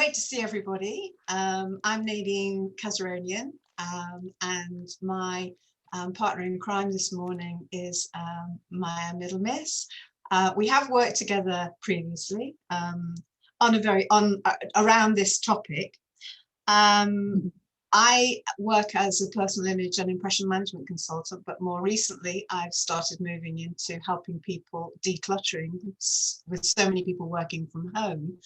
Great to see everybody. I'm Nadine and my partner in crime this morning is Maya Middle Miss. We have worked together previously around this topic. I work as a personal image and impression management consultant, but more recently I've started moving into helping people decluttering with so many people working from home.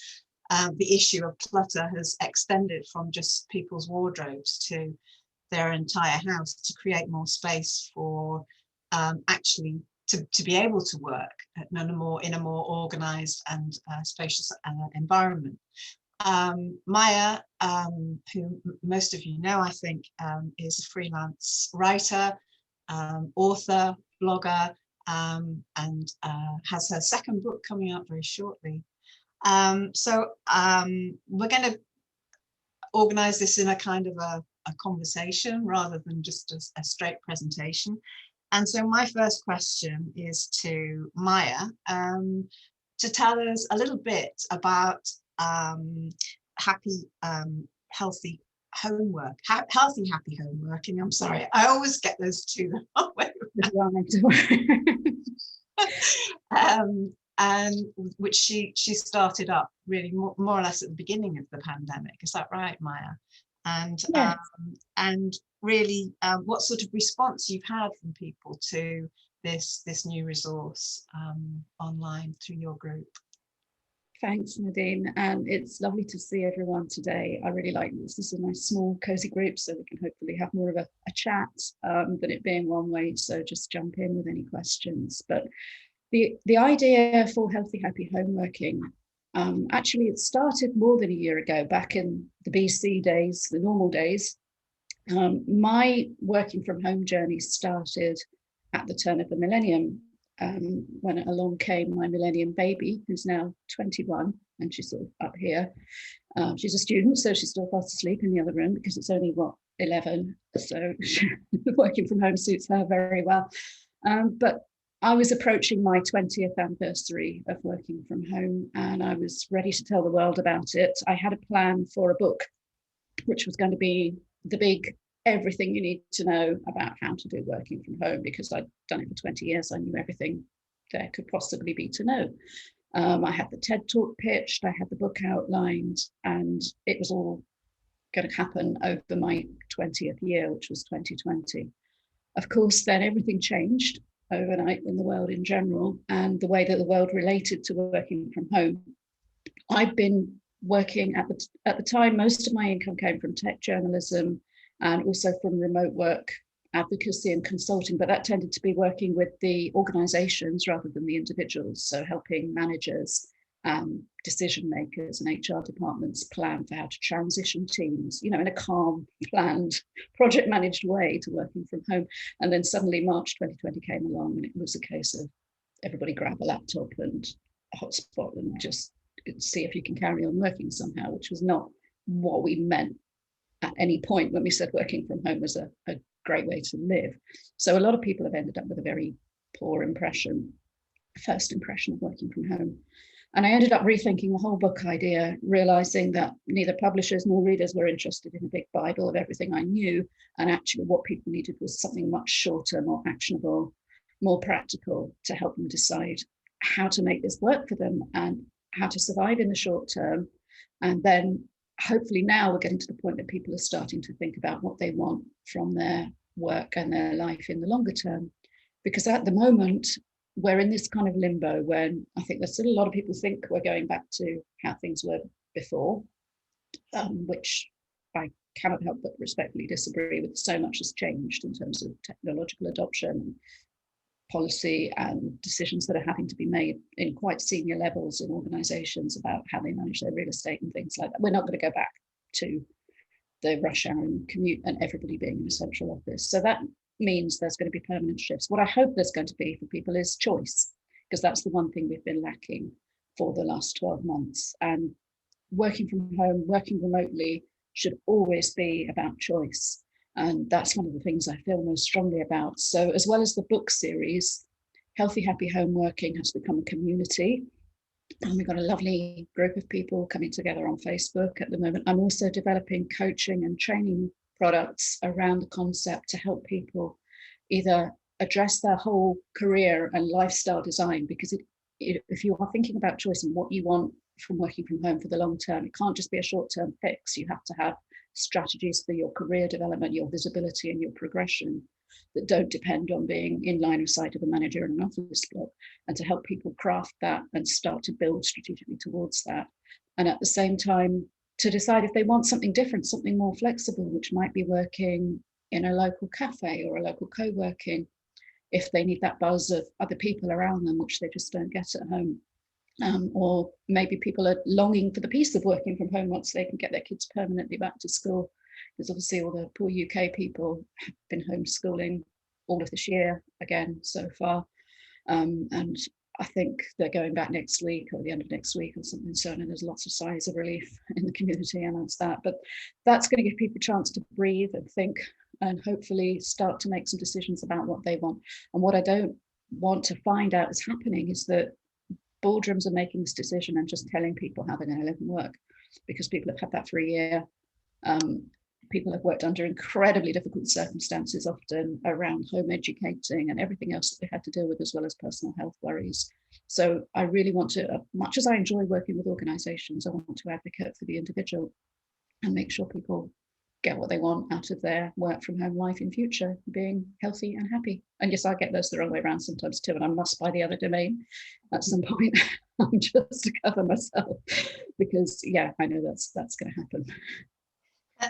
The issue of clutter has extended from just people's wardrobes to their entire house to create more space for actually to be able to work in a more organized and spacious environment. Maya, who most of you know, I think, is a freelance writer, author, blogger, and has her second book coming out very shortly. So we're going to organize this in a kind of a conversation rather than just a straight presentation. And so my first question is to Maya to tell us a little bit about happy, healthy homework, healthy, happy homeworking. I'm sorry, I always get those two the way. And which she started up really more or less at the beginning of the pandemic. Is that right, Maya? And yes. And really, what sort of response you've had from people to this new resource online through your group? Thanks, Nadine, and it's lovely to see everyone today. I really like this. This is a nice small cozy group, so we can hopefully have more of a chat than it being one way. So just jump in with any questions. But the idea for healthy, happy homeworking, actually it started more than a year ago, back in the BC days, the normal days. My working from home journey started at the turn of the millennium, when along came my millennium baby, who's now 21, and she's sort of up here. She's a student, so she's still fast asleep in the other room because it's only, 11, so working from home suits her very well. But I was approaching my 20th anniversary of working from home, and I was ready to tell the world about it. I had a plan for a book, which was going to be the big everything you need to know about how to do working from home, because I'd done it for 20 years. I knew everything there could possibly be to know. I had the TED Talk pitched, I had the book outlined, and it was all going to happen over my 20th year, which was 2020. Of course, then everything changed overnight in the world in general, and the way that the world related to working from home. I'd been working at the time, most of my income came from tech journalism and also from remote work, advocacy and consulting, but that tended to be working with the organizations rather than the individuals. So helping managers, decision makers and HR departments plan for how to transition teams, in a calm, planned, project managed way to working from home. And then suddenly March 2020 came along, and it was a case of everybody grab a laptop and a hotspot and just see if you can carry on working somehow, which was not what we meant at any point when we said working from home was a great way to live. So a lot of people have ended up with a very poor first impression of working from home. And I ended up rethinking the whole book idea, realizing that neither publishers nor readers were interested in a big Bible of everything I knew. And actually what people needed was something much shorter, more actionable, more practical, to help them decide how to make this work for them and how to survive in the short term. And then hopefully now we're getting to the point that people are starting to think about what they want from their work and their life in the longer term. Because at the moment, we're in this kind of limbo when I think there's still a lot of people think we're going back to how things were before, which I cannot help but respectfully disagree with. So much has changed in terms of technological adoption, policy and decisions that are having to be made in quite senior levels in organizations about how they manage their real estate and things like that. We're not going to go back to the rush hour and commute and everybody being in a central office. So that means there's going to be permanent shifts. What I hope there's going to be for people is choice, because that's the one thing we've been lacking for the last 12 months. And working from home, working remotely should always be about choice. And that's one of the things I feel most strongly about. So as well as the book series, Healthy, Happy Homeworking has become a community And we've got a lovely group of people coming together on Facebook at the moment. I'm also developing coaching and training products around the concept to help people either address their whole career and lifestyle design, because if you are thinking about choice and what you want from working from home for the long term, it can't just be a short-term fix. You have to have strategies for your career development, your visibility and your progression that don't depend on being in line of sight of a manager in an office block, and to help people craft that and start to build strategically towards that. And at the same time, to decide if they want something different, something more flexible, which might be working in a local cafe or a local co-working, if they need that buzz of other people around them, which they just don't get at home. Or maybe people are longing for the peace of working from home once they can get their kids permanently back to school, because obviously all the poor UK people have been homeschooling all of this year again so far, and I think they're going back next week or the end of next week or something. So and there's lots of sighs of relief in the community amongst that, but that's going to give people a chance to breathe and think and hopefully start to make some decisions about what they want. And what I don't want to find out is happening is that boardrooms are making this decision and just telling people how they're going to live and work, because people have had that for a year. People have worked under incredibly difficult circumstances, often around home educating and everything else that they had to deal with, as well as personal health worries. So I really want to, much as I enjoy working with organisations, I want to advocate for the individual and make sure people get what they want out of their work from home life in future, being healthy and happy. And yes, I get those the wrong way around sometimes too, and I must buy the other domain at some point just to cover myself, because yeah, I know that's going to happen.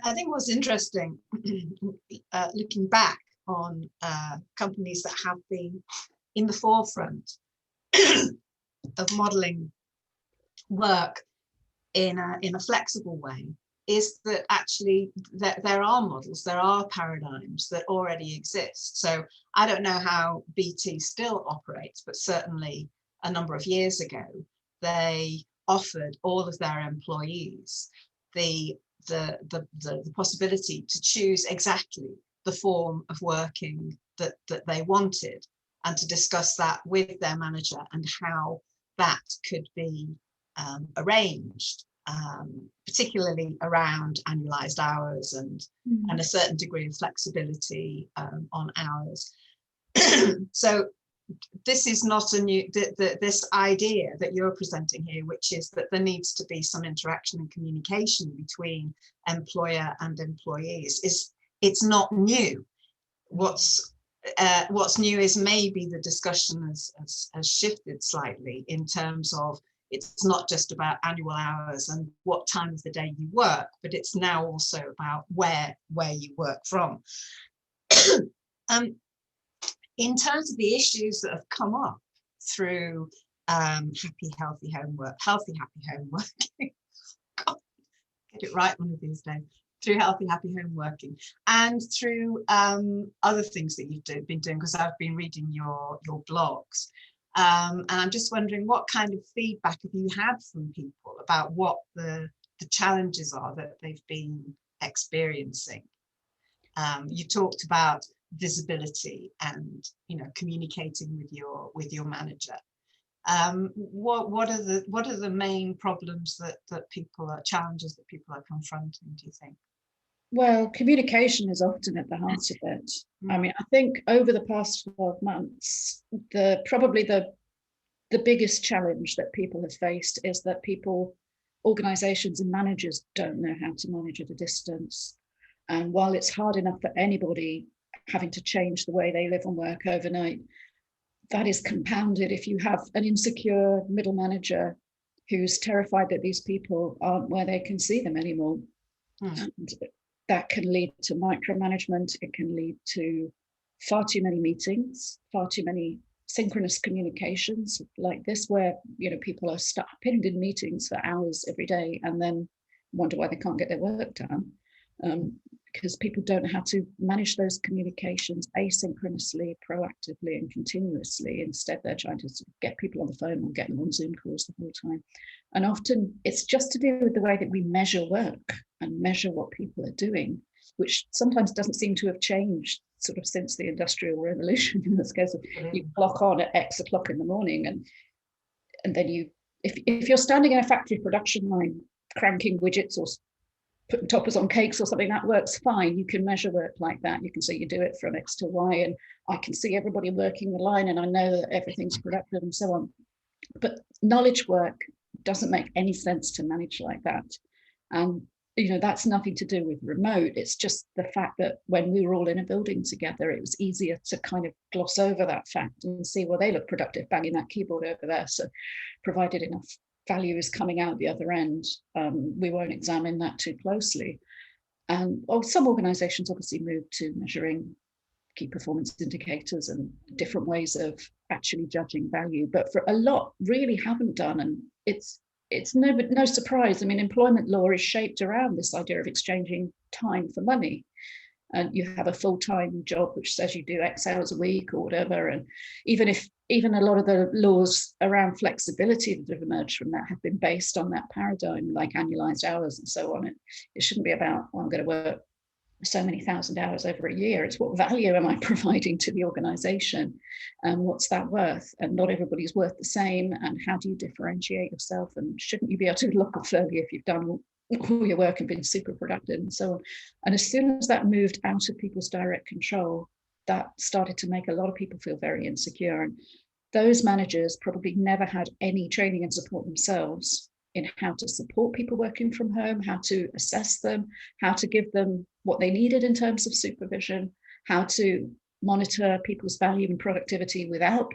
I think what's interesting, looking back on companies that have been in the forefront of modelling work in a flexible way, is that actually there are models, there are paradigms that already exist. So I don't know how BT still operates, but certainly a number of years ago, they offered all of their employees the possibility to choose exactly the form of working that they wanted, and to discuss that with their manager and how that could be arranged, particularly around annualized hours and a certain degree of flexibility on hours. So this is not a new, this idea that you're presenting here, which is that there needs to be some interaction and communication between employer and employees, it's not new. What's new is maybe the discussion has shifted slightly in terms of it's not just about annual hours and what time of the day you work, but it's now also about where you work from. In terms of the issues that have come up through happy, healthy home working, God, get it right one of these days, through healthy, happy home working, and through other things that you've been doing, because I've been reading your blogs. And I'm just wondering, what kind of feedback have you had from people about what the challenges are that they've been experiencing? You talked about visibility and communicating with your manager. What are the main problems that people are challenges that people are confronting, do you think? Well, communication is often at the heart of it. I mean, I think over the past 12 months, probably the biggest challenge that people have faced is that organizations and managers don't know how to manage at a distance. And while it's hard enough for anybody having to change the way they live and work overnight, that is compounded if you have an insecure middle manager who's terrified that these people aren't where they can see them anymore. And that can lead to micromanagement. It can lead to far too many meetings, far too many synchronous communications like this, where people are stuck pinned in meetings for hours every day and then wonder why they can't get their work done, because people don't know how to manage those communications asynchronously, proactively and continuously. Instead, they're trying to get people on the phone or get them on Zoom calls the whole time. And often it's just to do with the way that we measure work and measure what people are doing, which sometimes doesn't seem to have changed sort of since the Industrial Revolution, in this case of you clock on at X o'clock in the morning and then you if you're standing in a factory production line cranking widgets or putting toppers on cakes or something, that works fine. You can measure work like that. You can say you do it from X to Y, and I can see everybody working the line, and I know that everything's productive and so on. But knowledge work doesn't make any sense to manage like that. And that's nothing to do with remote. It's just the fact that when we were all in a building together, it was easier to kind of gloss over that fact and see, well, they look productive banging that keyboard over there. So provided enough value is coming out the other end, we won't examine that too closely. And some organizations obviously moved to measuring key performance indicators and different ways of actually judging value, but for a lot really haven't done. And it's no surprise. I mean, employment law is shaped around this idea of exchanging time for money. And you have a full-time job which says you do X hours a week or whatever. And even a lot of the laws around flexibility that have emerged from that have been based on that paradigm, like annualized hours and so on. It shouldn't be about, well, I'm going to work so many thousand hours over a year. It's what value am I providing to the organization, and what's that worth? And not everybody's worth the same. And how do you differentiate yourself? And shouldn't you be able to look off early if you've done all your work and been super productive and so on? And as soon as that moved out of people's direct control, that started to make a lot of people feel very insecure. And those managers probably never had any training and support themselves in how to support people working from home, how to assess them, how to give them what they needed in terms of supervision, how to monitor people's value and productivity without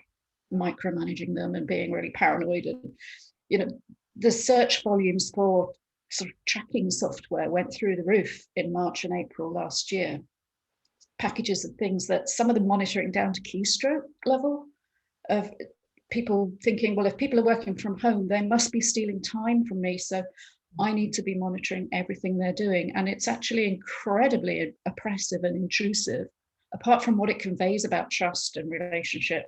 micromanaging them and being really paranoid. And the search volumes for sort of tracking software went through the roof in March and April last year. Packages of things that some of them monitoring down to keystroke level of people thinking, well, if people are working from home, they must be stealing time from me. So I need to be monitoring everything they're doing. And it's actually incredibly oppressive and intrusive, apart from what it conveys about trust and relationship,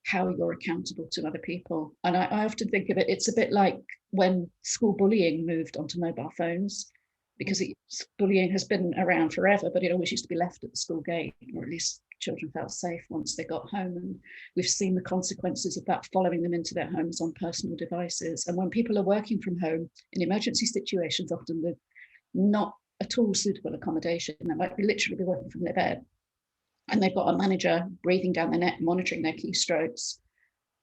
how you're accountable to other people. And I often think of it, it's a bit like when school bullying moved onto mobile phones, because bullying has been around forever, but it always used to be left at the school gate, or at least children felt safe once they got home. And we've seen the consequences of that following them into their homes on personal devices. And when people are working from home in emergency situations, often with not at all suitable accommodation, they might be literally working from their bed, and they've got a manager breathing down their neck, monitoring their keystrokes,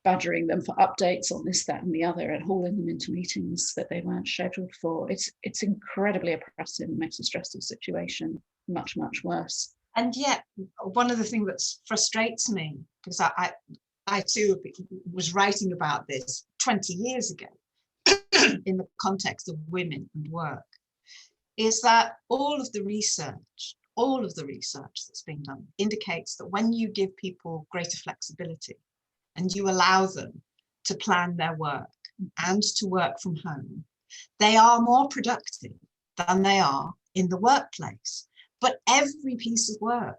badgering them for updates on this, that, and the other, and hauling them into meetings that they weren't scheduled for. It's incredibly oppressive and makes a stressful situation much, much worse. And yet, one of the things that frustrates me, because I too was writing about this 20 years ago in the context of women and work, is that all of the research that's being done indicates that when you give people greater flexibility and you allow them to plan their work and to work from home, they are more productive than they are in the workplace. But every piece of work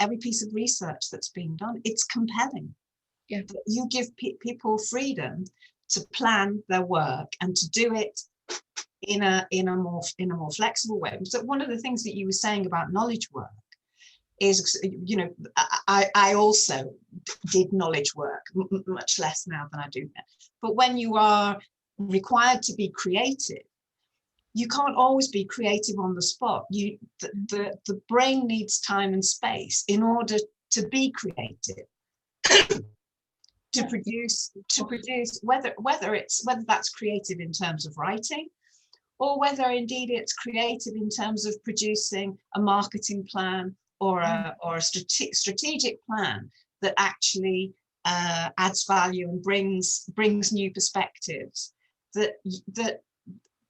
every piece of research that's being done, it's compelling. Yeah. That you give people freedom to plan their work and to do it in a more flexible way. So one of the things that you were saying about knowledge work is, I also did knowledge work, much less now than I do now. But when you are required to be creative, you can't always be creative on the spot. The brain needs time and space in order to be creative, to produce whether that's creative in terms of writing, or whether indeed it's creative in terms of producing a marketing plan or a strategic plan that actually adds value and brings new perspectives.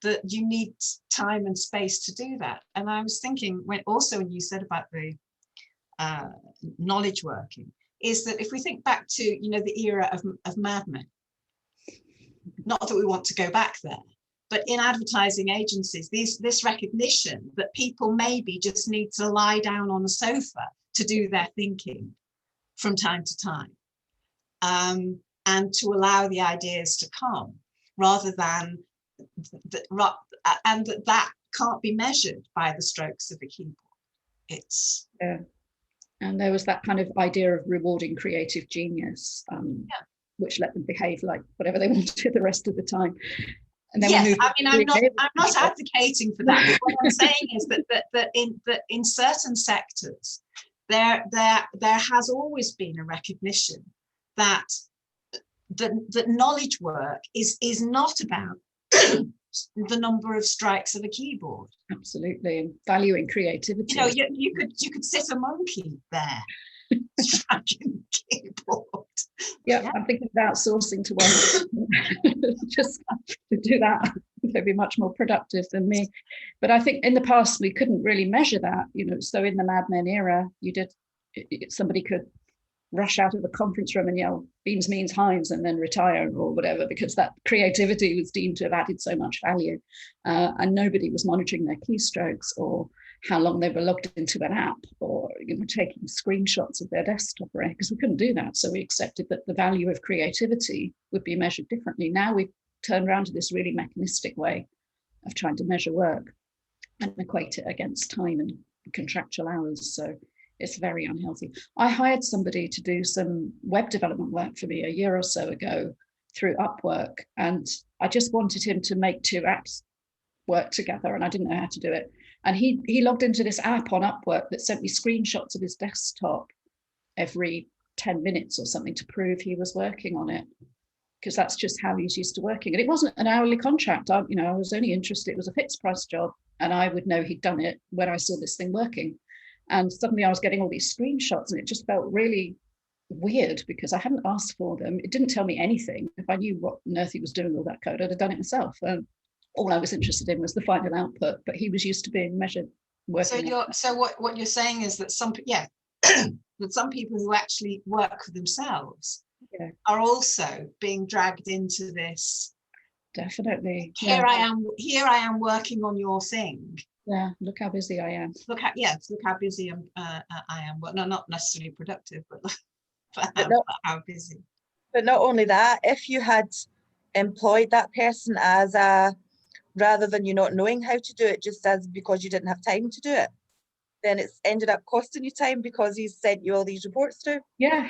That you need time and space to do that. And I was thinking when you said about the knowledge working, is that if we think back to the era of Mad Men, not that we want to go back there, but in advertising agencies, this recognition that people maybe just need to lie down on a sofa to do their thinking from time to time, and to allow the ideas to come, rather than that can't be measured by the strokes of a keyboard. And there was that kind of idea of rewarding creative genius. which let them behave like whatever they wanted the rest of the time. And then yes, I mean, I'm not advocating for that. But what I'm saying is that in certain sectors, there has always been a recognition that that knowledge work is not about the number of strikes of a keyboard. Absolutely, and valuing creativity. You know, you could sit a monkey there striking the keyboard. Yeah, I'm thinking about outsourcing to one just to do that. They'd be much more productive than me. But I think in the past we couldn't really measure that, you know. So in the Mad Men era, somebody could rush out of the conference room and yell beans means Heinz and then retire or whatever, because that creativity was deemed to have added so much value, and nobody was monitoring their keystrokes or how long they were logged into an app, or taking screenshots of their desktop array, because we couldn't do that. So we accepted that the value of creativity would be measured differently. Now we've turned around to this really mechanistic way of trying to measure work and equate it against time and contractual hours. So it's very unhealthy. I hired somebody to do some web development work for me a year or so ago through Upwork, and I just wanted him to make two apps work together, and I didn't know how to do it. And he logged into this app on Upwork that sent me screenshots of his desktop every 10 minutes or something to prove he was working on it, because that's just how he's used to working. And it wasn't an hourly contract. I was only interested, it was a fixed price job, and I would know he'd done it when I saw this thing working. And suddenly I was getting all these screenshots, and it just felt really weird because I hadn't asked for them. It didn't tell me anything. If I knew what on earth he was doing with all that code, I'd have done it myself. All I was interested in was the final output, but he was used to being measured working. So what you're saying is that that some people who actually work for themselves are also being dragged into this. Definitely. Here I am working on your thing. Yeah, look how busy I am. Look how busy I am. Well, no, not necessarily productive, but how busy. But not only that, if you had employed that person as rather than you not knowing how to do it, just as because you didn't have time to do it, then it's ended up costing you time because he's sent you all these reports through. Yeah.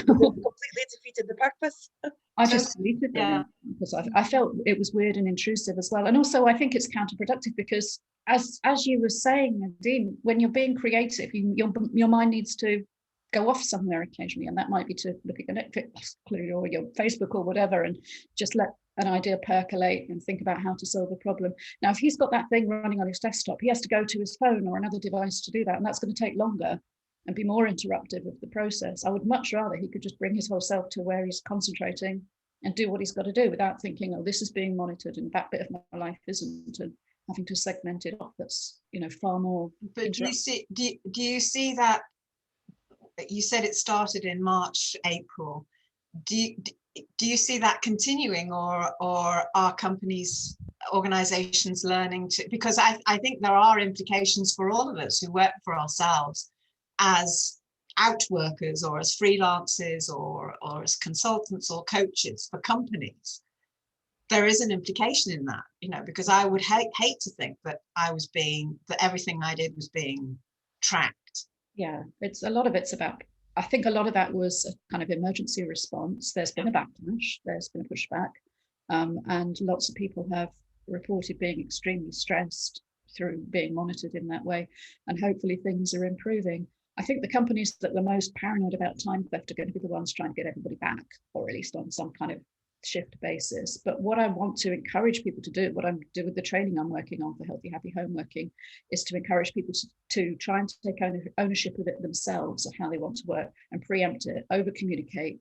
Completely defeated the purpose. I just deleted them because I felt it was weird and intrusive as well. And also I think it's counterproductive because as you were saying, Nadine, when you're being creative, your mind needs to go off somewhere occasionally, and that might be to look at your Netflix or your Facebook or whatever, and just let an idea percolate and think about how to solve a problem. Now, if he's got that thing running on his desktop, he has to go to his phone or another device to do that, and that's going to take longer and be more interruptive of the process. I would much rather he could just bring his whole self to where he's concentrating and do what he's got to do without thinking, oh, this is being monitored and that bit of my life isn't, and having to segment it off. That's far more. But do you see that? You said it started in March, April. Do you see that continuing, or are companies, organizations learning to? Because I think there are implications for all of us who work for ourselves as out workers or as freelancers or as consultants or coaches for companies. There is an implication in that, because I would hate to think that that everything I did was being tracked. Yeah, a lot of it's about, I think a lot of that was a kind of emergency response. There's been a backlash, there's been a pushback, and lots of people have reported being extremely stressed through being monitored in that way, and hopefully things are improving. I think the companies that were most paranoid about time theft are going to be the ones trying to get everybody back, or at least on some kind of shift basis. But what I want to encourage people to do, what I'm doing with the training I'm working on for Healthy Happy Home Working, is to encourage people to try and take ownership of it themselves, of how they want to work, and preempt it, over communicate,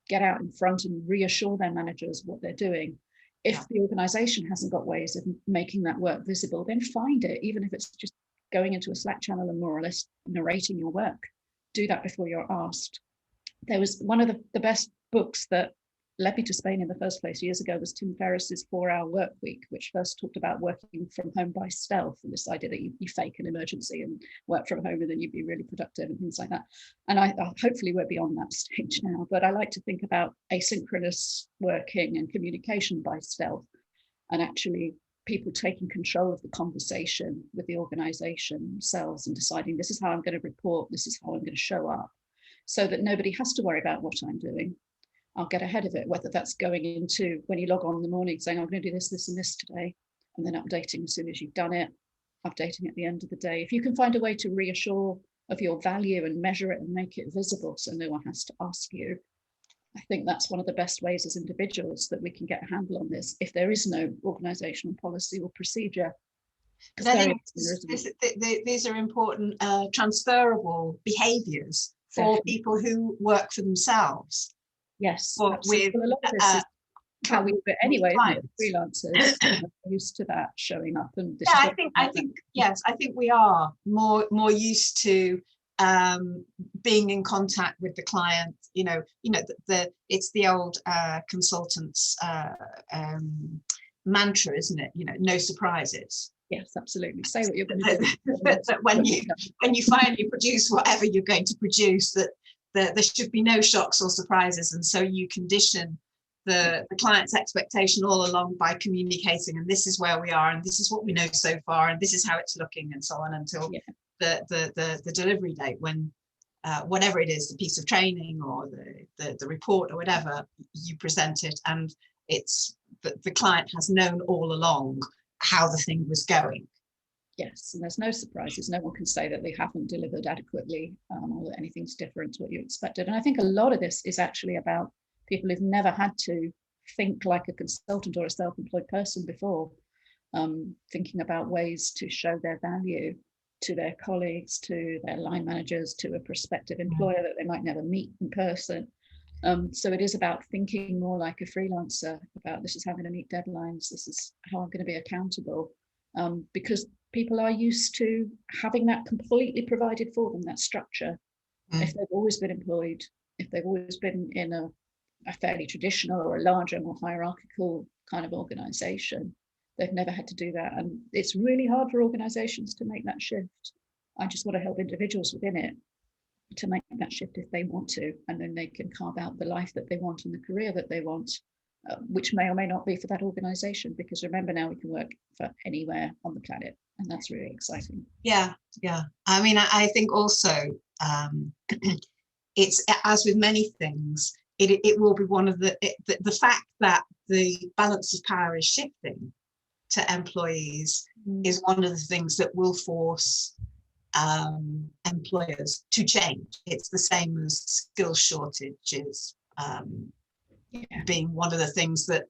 get out in front and reassure their managers what they're doing. If the organization hasn't got ways of making that work visible, then find it, even if it's just going into a Slack channel and more or less narrating your work. Do that before you're asked. There was one of the best books that led me to Spain in the first place years ago was Tim Ferriss's 4-Hour Work Week, which first talked about working from home by stealth, and this idea that you fake an emergency and work from home and then you'd be really productive and things like that. And I hopefully we're beyond that stage now, but I like to think about asynchronous working and communication by stealth, and actually people taking control of the conversation with the organization themselves and deciding, this is how I'm going to report, this is how I'm going to show up, so that nobody has to worry about what I'm doing. I'll get ahead of it, whether that's going into when you log on in the morning saying, I'm going to do this, this and this today, and then updating as soon as you've done it, updating at the end of the day. If you can find a way to reassure of your value and measure it and make it visible so no one has to ask you, I think that's one of the best ways as individuals that we can get a handle on this if there is no organisational policy or procedure. But I think these are important transferable behaviours for people who work for themselves. Yes, with well, a lot of this is how we do it anyway, isn't it? Freelancers are used to that showing up, and this I think yes, I think we are more used to being in contact with the client. It's the old consultants mantra, isn't it? No surprises. Yes, absolutely. Say what you're going to do. That when you finally produce whatever you're going to produce, that there should be no shocks or surprises, and so you condition the client's expectation all along by communicating, and this is where we are, and this is what we know so far, and this is how it's looking, and so on until the delivery date, when whatever it is, the piece of training or the report or whatever, you present it, and it's the client has known all along how the thing was going. Yes, and there's no surprises. No one can say that they haven't delivered adequately or that anything's different to what you expected. And I think a lot of this is actually about people who've never had to think like a consultant or a self-employed person before, thinking about ways to show their value to their colleagues, to their line managers, to a prospective employer that they might never meet in person. So it is about thinking more like a freelancer, about this is how I'm going to meet deadlines, this is how I'm going to be accountable, because people are used to having that completely provided for them, that structure. If they've always been employed, if they've always been in a fairly traditional or a larger, more hierarchical kind of organisation, they've never had to do that. And it's really hard for organisations to make that shift. I just want to help individuals within it to make that shift if they want to, and then they can carve out the life that they want and the career that they want, which may or may not be for that organisation, because remember, now we can work for anywhere on the planet, and that's really exciting. Yeah. I mean, I think also it's, as with many things, it will be one of the fact that the balance of power is shifting to employees is one of the things that will force employers to change. It's the same as skill shortages being one of the things that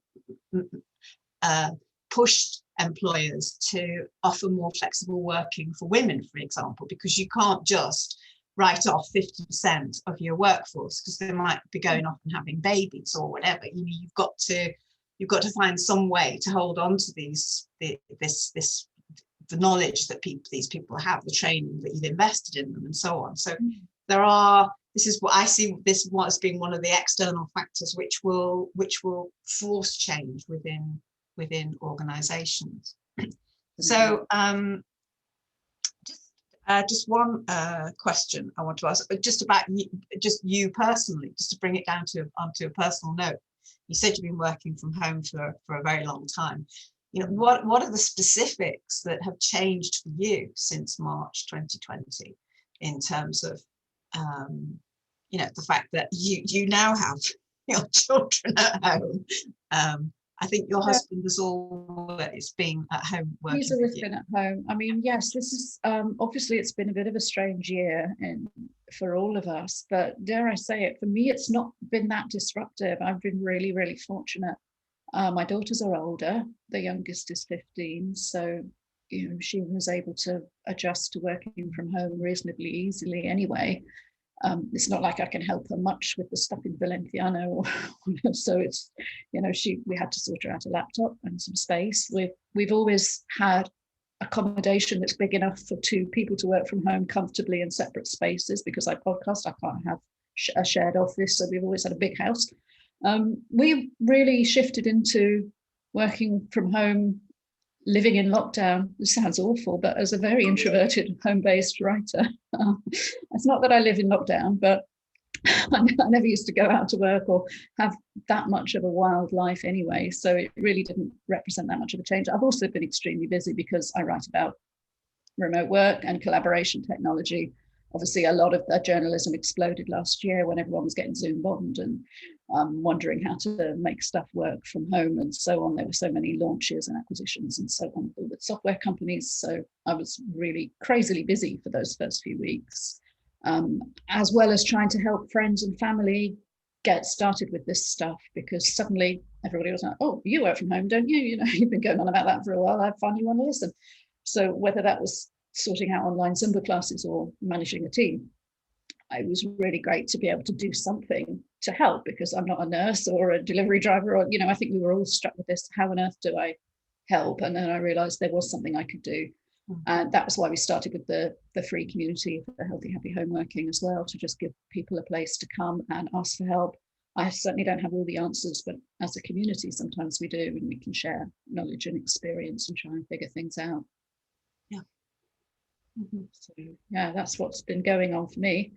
pushed employers to offer more flexible working for women, for example, because you can't just write off 50% of your workforce because they might be going off and having babies or whatever. You've got to find some way to hold on to the knowledge that these people have, the training that you've invested in them, and so on. So this is what I see this as being one of the external factors which will force change within organizations. So just one question I want to ask, just about you personally, just to bring it down onto a personal note. You said you've been working from home for a very long time. What are the specifics that have changed for you since March 2020 in terms of the fact that you now have your children at home? I think your husband has always been at home working. He's always been at home. I mean, yes, this is obviously it's been a bit of a strange year for all of us, but dare I say it, for me, it's not been that disruptive. I've been really, really fortunate. My daughters are older. The youngest is 15, so she was able to adjust to working from home reasonably easily anyway. It's not like I can help her much with the stuff in Valenciano, so it's we had to sort her out a laptop and some space. We've always had accommodation that's big enough for two people to work from home comfortably in separate spaces, because I podcast, I can't have a shared office, so we've always had a big house. We really shifted into working from home, living in lockdown. This sounds awful, but as a very introverted home-based writer, it's not that I live in lockdown, but I never used to go out to work or have that much of a wild life anyway, so it really didn't represent that much of a change. I've also been extremely busy because I write about remote work and collaboration technology. Obviously, a lot of journalism exploded last year when everyone was getting Zoom bombed, and wondering how to make stuff work from home and so on. There were so many launches and acquisitions and so on with software companies. So I was really crazily busy for those first few weeks, as well as trying to help friends and family get started with this stuff, because suddenly everybody was like, oh, you work from home, don't you? You know, you've been going on about that for a while. I finally want to listen. So whether that was sorting out online Zumba classes or managing a team, it was really great to be able to do something to help, because I'm not a nurse or a delivery driver, or, you know, I think we were all struck with this, how on earth do I help? And then I realized there was something I could do. And that was why we started with the free community for Healthy Happy Home Working as well, to just give people a place to come and ask for help. I certainly don't have all the answers, but as a community, sometimes we do, and we can share knowledge and experience and try and figure things out. Yeah. So yeah, that's what's been going on for me.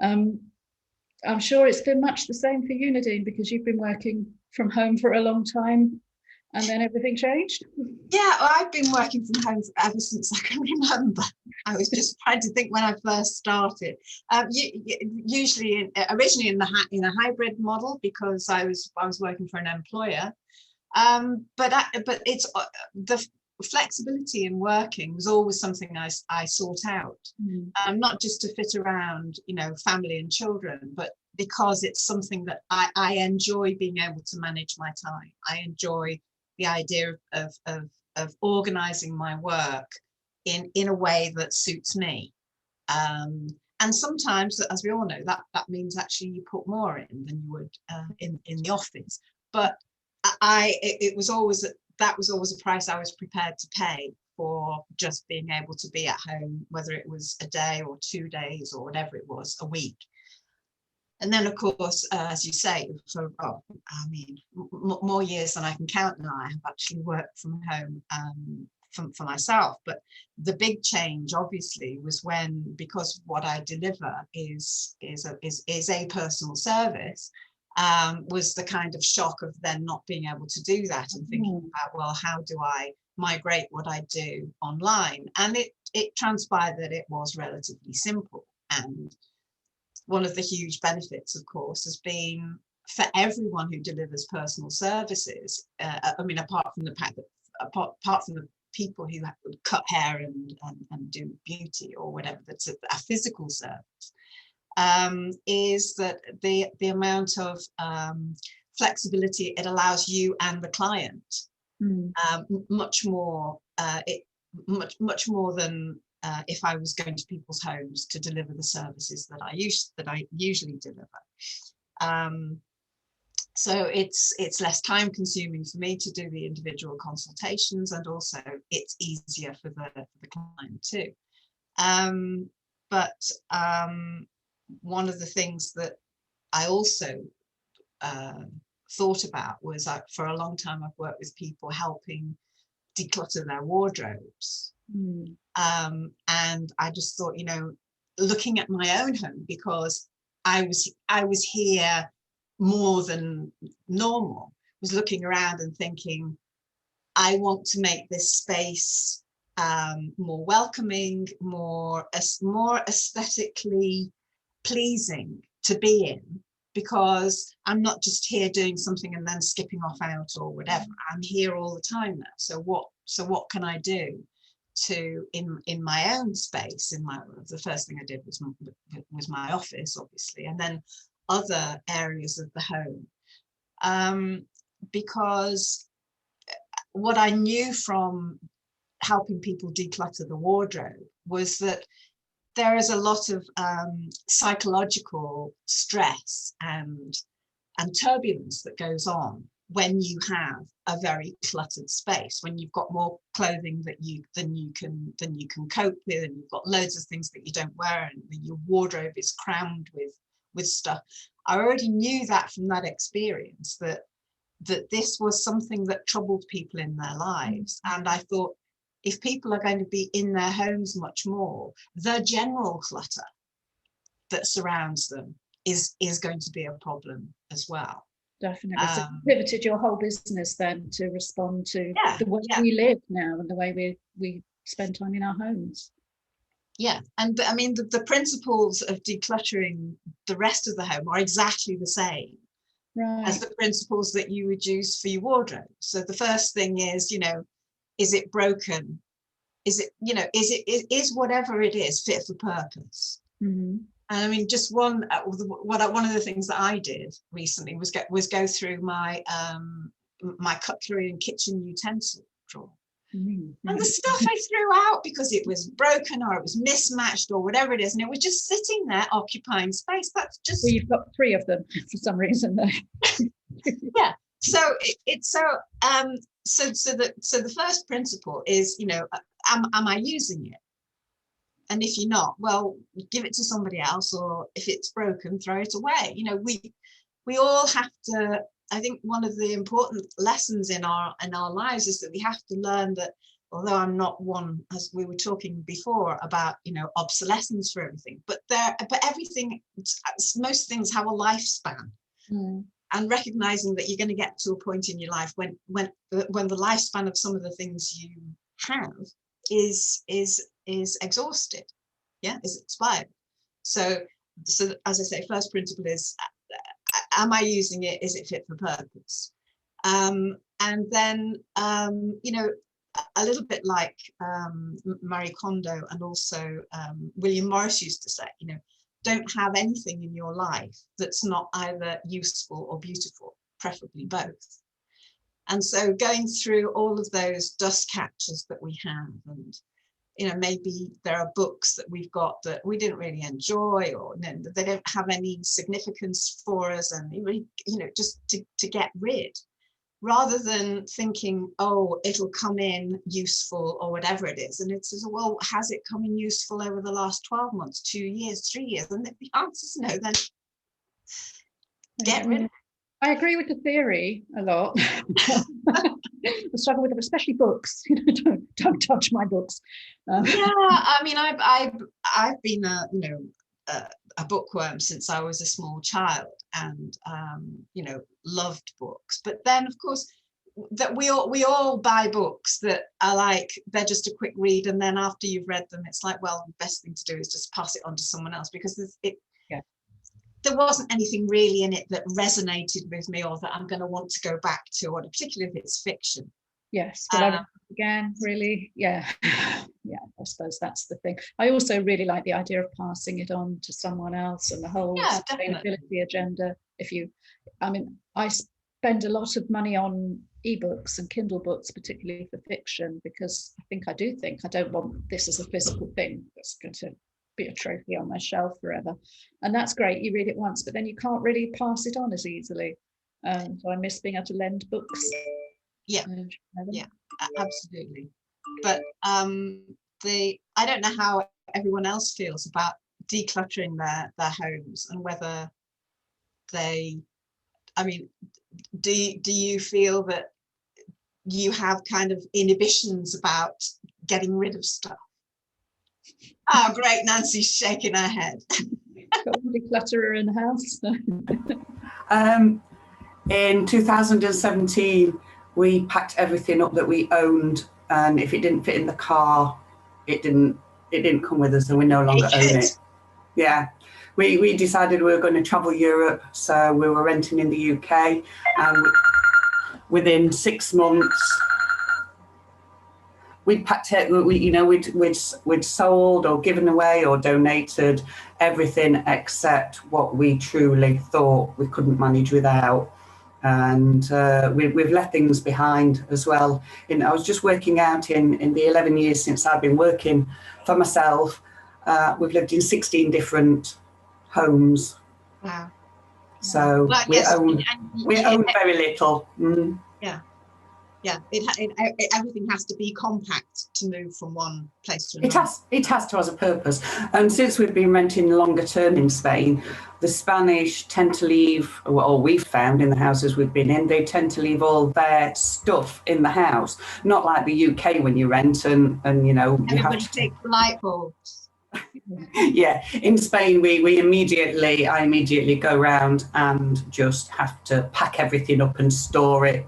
I'm sure it's been much the same for you, Nadine, because you've been working from home for a long time, and then everything changed. Yeah, well, I've been working from home ever since I can remember. I was just trying to think when I first started. Usually, originally in a hybrid model, because I was working for an employer. But it's the flexibility in working was always something I sought out. Not just to fit around, you know, family and children, but because it's something that I enjoy being able to manage my time. I enjoy the idea of organizing my work in a way that suits me. And sometimes, as we all know, that means actually you put more in than you would in the office. But it was always that was always a price I was prepared to pay for just being able to be at home, whether it was a day or 2 days or whatever it was, a week. And then, of course, as you say, for more years than I can count now, I have actually worked from home for myself. But the big change, obviously, was when, because what I deliver is a personal service, was the kind of shock of then not being able to do that and thinking about, well, how do I migrate what I do online? And it transpired that it was relatively simple. And one of the huge benefits, of course, has been for everyone who delivers personal services. I mean, apart from the people who cut hair and do beauty or whatever, that's a physical service, is that the amount of flexibility it allows you and the client, much more than if I was going to people's homes to deliver the services that I usually deliver. So it's less time consuming for me to do the individual consultations, and also it's easier for the client too. But one of the things that I also thought about was, for a long time I've worked with people helping declutter their wardrobes. And I just thought, you know, looking at my own home, because I was here more than normal, was looking around and thinking, I want to make this space more welcoming, more aesthetically pleasing to be in, because I'm not just here doing something and then skipping off out or whatever. I'm here all the time now. So what can I do to in my own space? The first thing I did was my office, obviously, and then other areas of the home, because what I knew from helping people declutter the wardrobe was that there is a lot of psychological stress and turbulence that goes on when you have a very cluttered space, when you've got more clothing than you can cope with, and you've got loads of things that you don't wear, and your wardrobe is crammed with stuff. I already knew that from that experience, that this was something that troubled people in their lives. And I thought, if people are going to be in their homes much more, the general clutter that surrounds them is going to be a problem as well. Definitely. So you pivoted your whole business then to respond to the way we live now and the way we spend time in our homes. Yeah, and I mean, the principles of decluttering the rest of the home are exactly the same. as the principles that you would use for your wardrobe. So the first thing is, is it broken? Is it, is whatever it is fit for purpose? Mm-hmm. And I mean, just one of the things that I did recently was go through my my cutlery and kitchen utensil drawer. Mm-hmm. And the stuff I threw out because it was broken or it was mismatched or whatever it is, and it was just sitting there occupying space. That's just. Well, you've got 3 of them for some reason, though. Yeah. So so the first principle is, am I using it? And if you're not, well, give it to somebody else, or if it's broken, throw it away. We all have to. I think one of the important lessons in our lives is that we have to learn that, although I'm not one, as we were talking before about, obsolescence for everything, but everything, most things have a lifespan. Mm. And recognizing that you're going to get to a point in your life when the lifespan of some of the things you have is exhausted, is expired. So as I say, first principle is, am I using it? Is it fit for purpose? And then, a little bit like Marie Kondo and also William Morris used to say, don't have anything in your life that's not either useful or beautiful, preferably both. And so going through all of those dust catchers that we have, and maybe there are books that we've got that we didn't really enjoy, or they don't have any significance for us, and really, just to get rid, rather than thinking, oh, it'll come in useful or whatever it is. And it's, well, has it come in useful over the last 12 months, 2 years, 3 years? And if the answer is no, then get rid of it. I agree with the theory a lot. I struggle with them, especially books. Don't touch my books. Yeah, I mean, I've been a bookworm since I was a small child, and loved books. But then, of course, that we all buy books that are like, they're just a quick read, and then after you've read them, it's like, well, the best thing to do is just pass it on to someone else, because there wasn't anything really in it that resonated with me, or that I'm going to want to go back to, or particularly if it's fiction. Yes, but again, really, yeah, I suppose that's the thing. I also really like the idea of passing it on to someone else, and the whole sustainability agenda. I spend a lot of money on ebooks and Kindle books, particularly for fiction, because I don't want this as a physical thing that's going to be a trophy on my shelf forever. And that's great, you read it once, but then you can't really pass it on as easily. So I miss being able to lend books. Yeah, absolutely. But I don't know how everyone else feels about decluttering their homes, and whether do you feel that you have kind of inhibitions about getting rid of stuff? Oh, great, Nancy's shaking her head. Got a declutterer in the house. In 2017, we packed everything up that we owned, and if it didn't fit in the car, it didn't come with us, and we no longer own it. Yeah, we decided we were going to travel Europe, so we were renting in the UK, and within 6 months, we'd packed it. We'd sold or given away or donated everything except what we truly thought we couldn't manage without. And we've left things behind as well. I was just working out in the 11 years since I've been working for myself, we've lived in 16 different homes. Wow. So well, we yes, own very little. Mm. Yeah, everything has to be compact to move from one place to another. It has to have a purpose. And since we've been renting longer term in Spain, the Spanish tend to leave, or we've found in the houses we've been in, they tend to leave all their stuff in the house. Not like the UK when you rent and Everybody you have to take light bulbs. Yeah, in Spain I immediately go around and just have to pack everything up and store it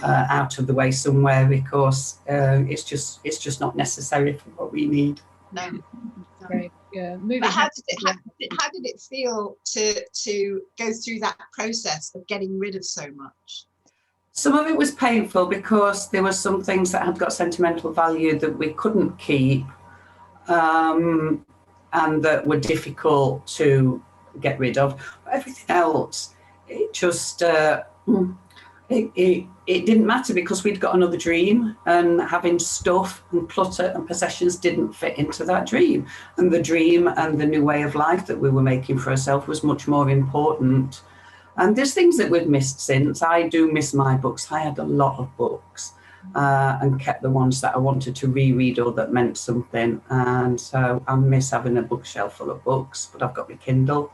out of the way somewhere, because it's just not necessary for what we need. No. Great. Yeah, moving. But how did it feel to go through that process of getting rid of so much? Some of it was painful because there were some things that had got sentimental value that we couldn't keep, and that were difficult to get rid of. But everything else, it just it didn't matter because we'd got another dream, and having stuff and clutter and possessions didn't fit into that dream. And the dream and the new way of life that we were making for ourselves was much more important. And there's things that we've missed since. I do miss my books. I had a lot of books, and kept the ones that I wanted to reread or that meant something. And so I miss having a bookshelf full of books, but I've got my Kindle.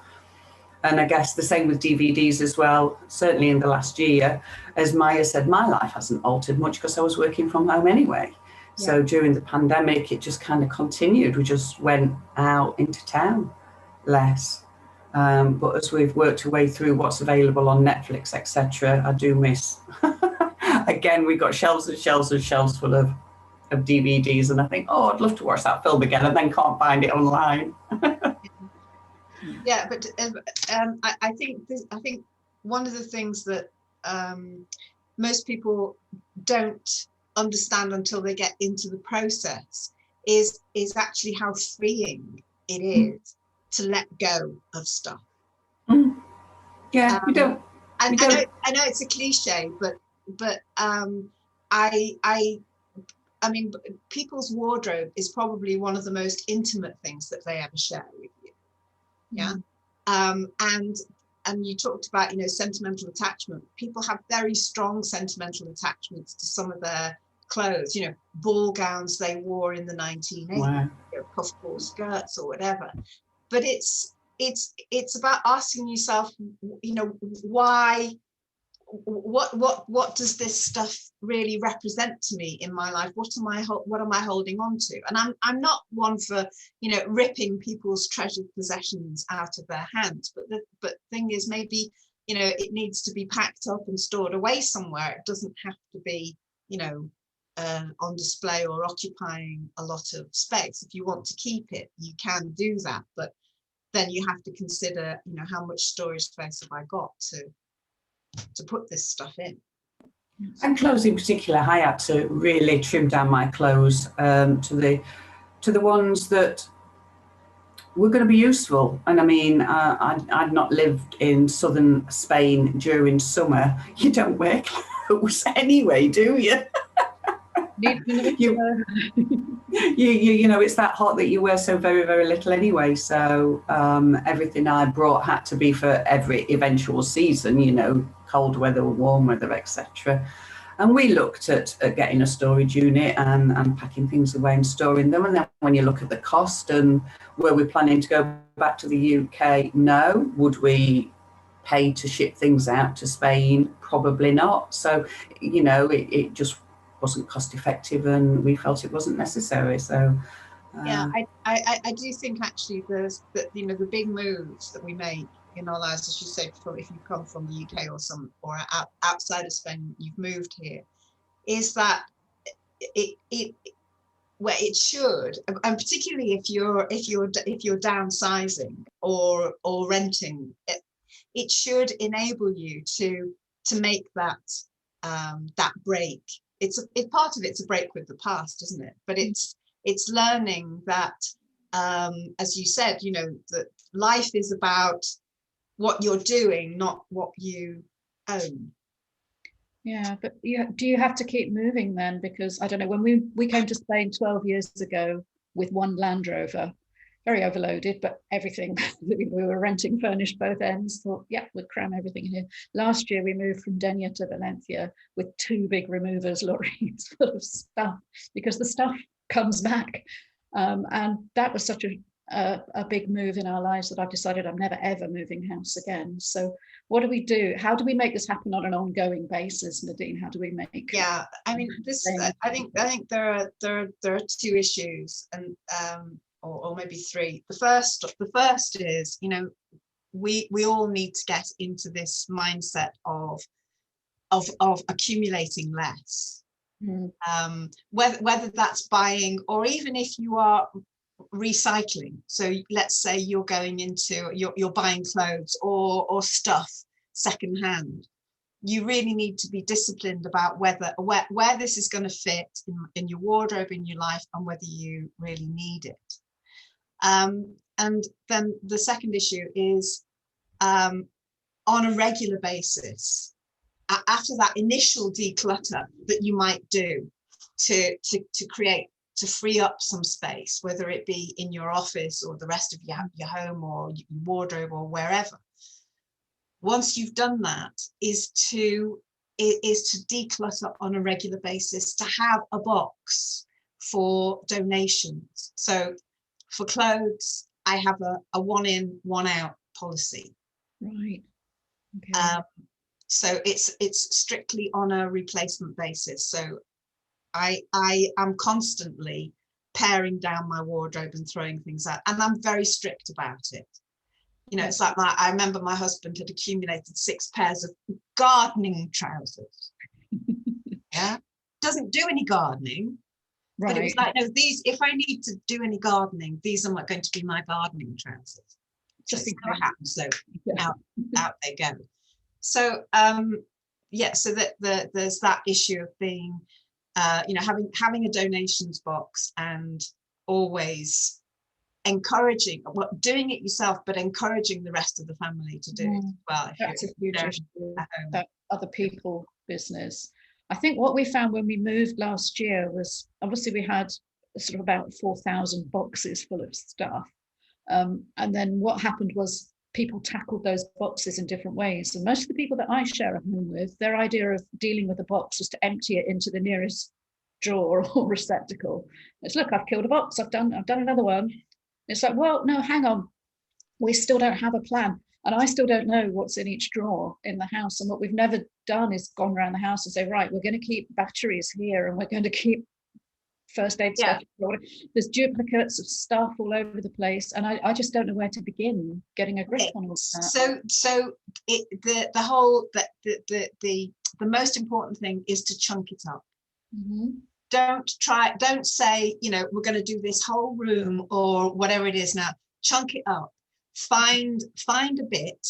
And I guess the same with DVDs as well. Certainly in the last year, as Maya said, my life hasn't altered much because I was working from home anyway. Yeah. So during the pandemic, it just kind of continued. We just went out into town less. But as we've worked our way through what's available on Netflix, etc., I do miss. Again, we've got shelves and shelves and shelves full of DVDs, and I think, oh, I'd love to watch that film again, and then can't find it online. Yeah, but I think one of the things that most people don't understand until they get into the process is actually how freeing it is to let go of stuff. Yeah, you don't. I know it's a cliche, but I mean, people's wardrobe is probably one of the most intimate things that they ever share with you. Yeah. And you talked about, sentimental attachment. People have very strong sentimental attachments to some of their clothes, ball gowns they wore in the 1980s, wow. Puffball skirts or whatever. But it's about asking yourself, why, what does this stuff really represent to me in my life? What am I holding on to? And I'm not one for ripping people's treasured possessions out of their hands, but the thing is, maybe it needs to be packed up and stored away somewhere. It doesn't have to be on display or occupying a lot of space. If you want to keep it, you can do that, but then you have to consider how much storage space have I got to put this stuff in. And clothes in particular, I had to really trim down my clothes to the ones that were going to be useful. And I mean, I'd not lived in southern Spain during summer. You don't wear clothes anyway, do you? It's that hot that you wear so very, very little anyway. So everything I brought had to be for every eventual season, cold weather, warm weather, etc. And we looked at getting a storage unit and packing things away and storing them. And then when you look at the cost and were we planning to go back to the UK? No. Would we pay to ship things out to Spain? Probably not. So, it just wasn't cost effective, and we felt it wasn't necessary. So yeah, I do think actually there's the big moves that we make in our lives, as you say, if you come from the UK or outside of Spain, you've moved here, is that where it should, and particularly if you're downsizing or renting, it should enable you to make that break. It's part of it's a break with the past, isn't it? But it's learning that, as you said, that life is about what you're doing, not what you own. Yeah, but do you have to keep moving then? Because I don't know, when we came to Spain 12 years ago with one Land Rover, very overloaded, but everything we were renting furnished both ends. Thought, yeah, we'll cram everything in here. Last year we moved from Denia to Valencia with 2 big removers lorries full of stuff, because the stuff comes back, and that was such a big move in our lives that I've decided I'm never ever moving house again. So what do we do? How do we make this happen on an ongoing basis, Nadine? How do we make? Yeah, I mean, I think there are 2 issues, and or maybe 3. The first is, we all need to get into this mindset of accumulating less. Whether that's buying, or even if you are recycling. So let's say you're going into, you're buying clothes or stuff secondhand. You really need to be disciplined about where this is going to fit in your wardrobe, in your life, and whether you really need it. And then the second issue is on a regular basis, after that initial declutter that you might do to free up some space, whether it be in your office or the rest of your home or your wardrobe or wherever. Once you've done that, is to declutter on a regular basis, to have a box for donations. So for clothes, I have a 1 in, 1 out policy. Right. Okay. So it's strictly on a replacement basis. So I am constantly paring down my wardrobe and throwing things out, and I'm very strict about it. You know, it's like I remember my husband had accumulated 6 pairs of gardening trousers. Yeah, doesn't do any gardening, Right. but it was like, no, these, if I need to do any gardening, these are not going to be my gardening trousers. Just never happened. So out they go. So yeah, so that there's that issue of being, you know, having a donations box, and always encouraging, well, doing it yourself, but encouraging the rest of the family to do it as well. That's a huge issue, that other people business. I think what we found when we moved last year was, obviously we had sort of about 4,000 boxes full of stuff. And then what happened was people tackled those boxes in different ways. And most of the people that I share a home with, their idea of dealing with a box was to empty it into the nearest drawer or receptacle. It's, look, I've killed a box, I've done another one. It's like, well, no, hang on. We still don't have a plan. And I still don't know what's in each drawer in the house. And what we've never done is gone around the house and say, right, we're going to keep batteries here, and we're going to keep first aid stuff. There's duplicates of stuff all over the place. And I just don't know where to begin getting a grip on all that. So the most important thing is to chunk it up. Mm-hmm. Don't say, you know, we're going to do this whole room or whatever it is now. Chunk it up. Find a bit,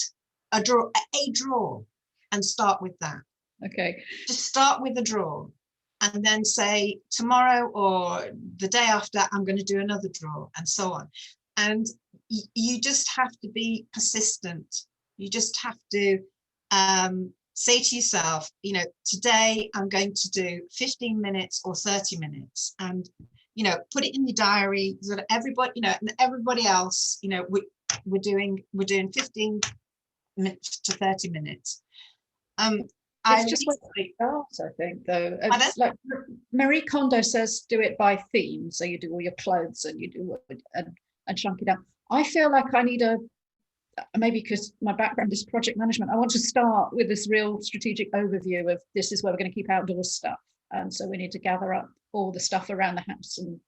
a drawer, and start with that. Okay. Just start with a drawer, and then say tomorrow or the day after, I'm going to do another drawer, and so on. And you just have to be persistent. You just have to say to yourself, you know, today I'm going to do 15 minutes or 30 minutes, and, you know, put it in your diary so that everybody, you know, and everybody else, you know, we're doing 15 minutes to 30 minutes. It's just what it starts, I think, though. It's like Marie Kondo says, do it by theme. So you do all your clothes and you do and chunk it up. I feel like I need maybe because my background is project management, I want to start with this real strategic overview of this is where we're going to keep outdoor stuff. And so we need to gather up all the stuff around the house and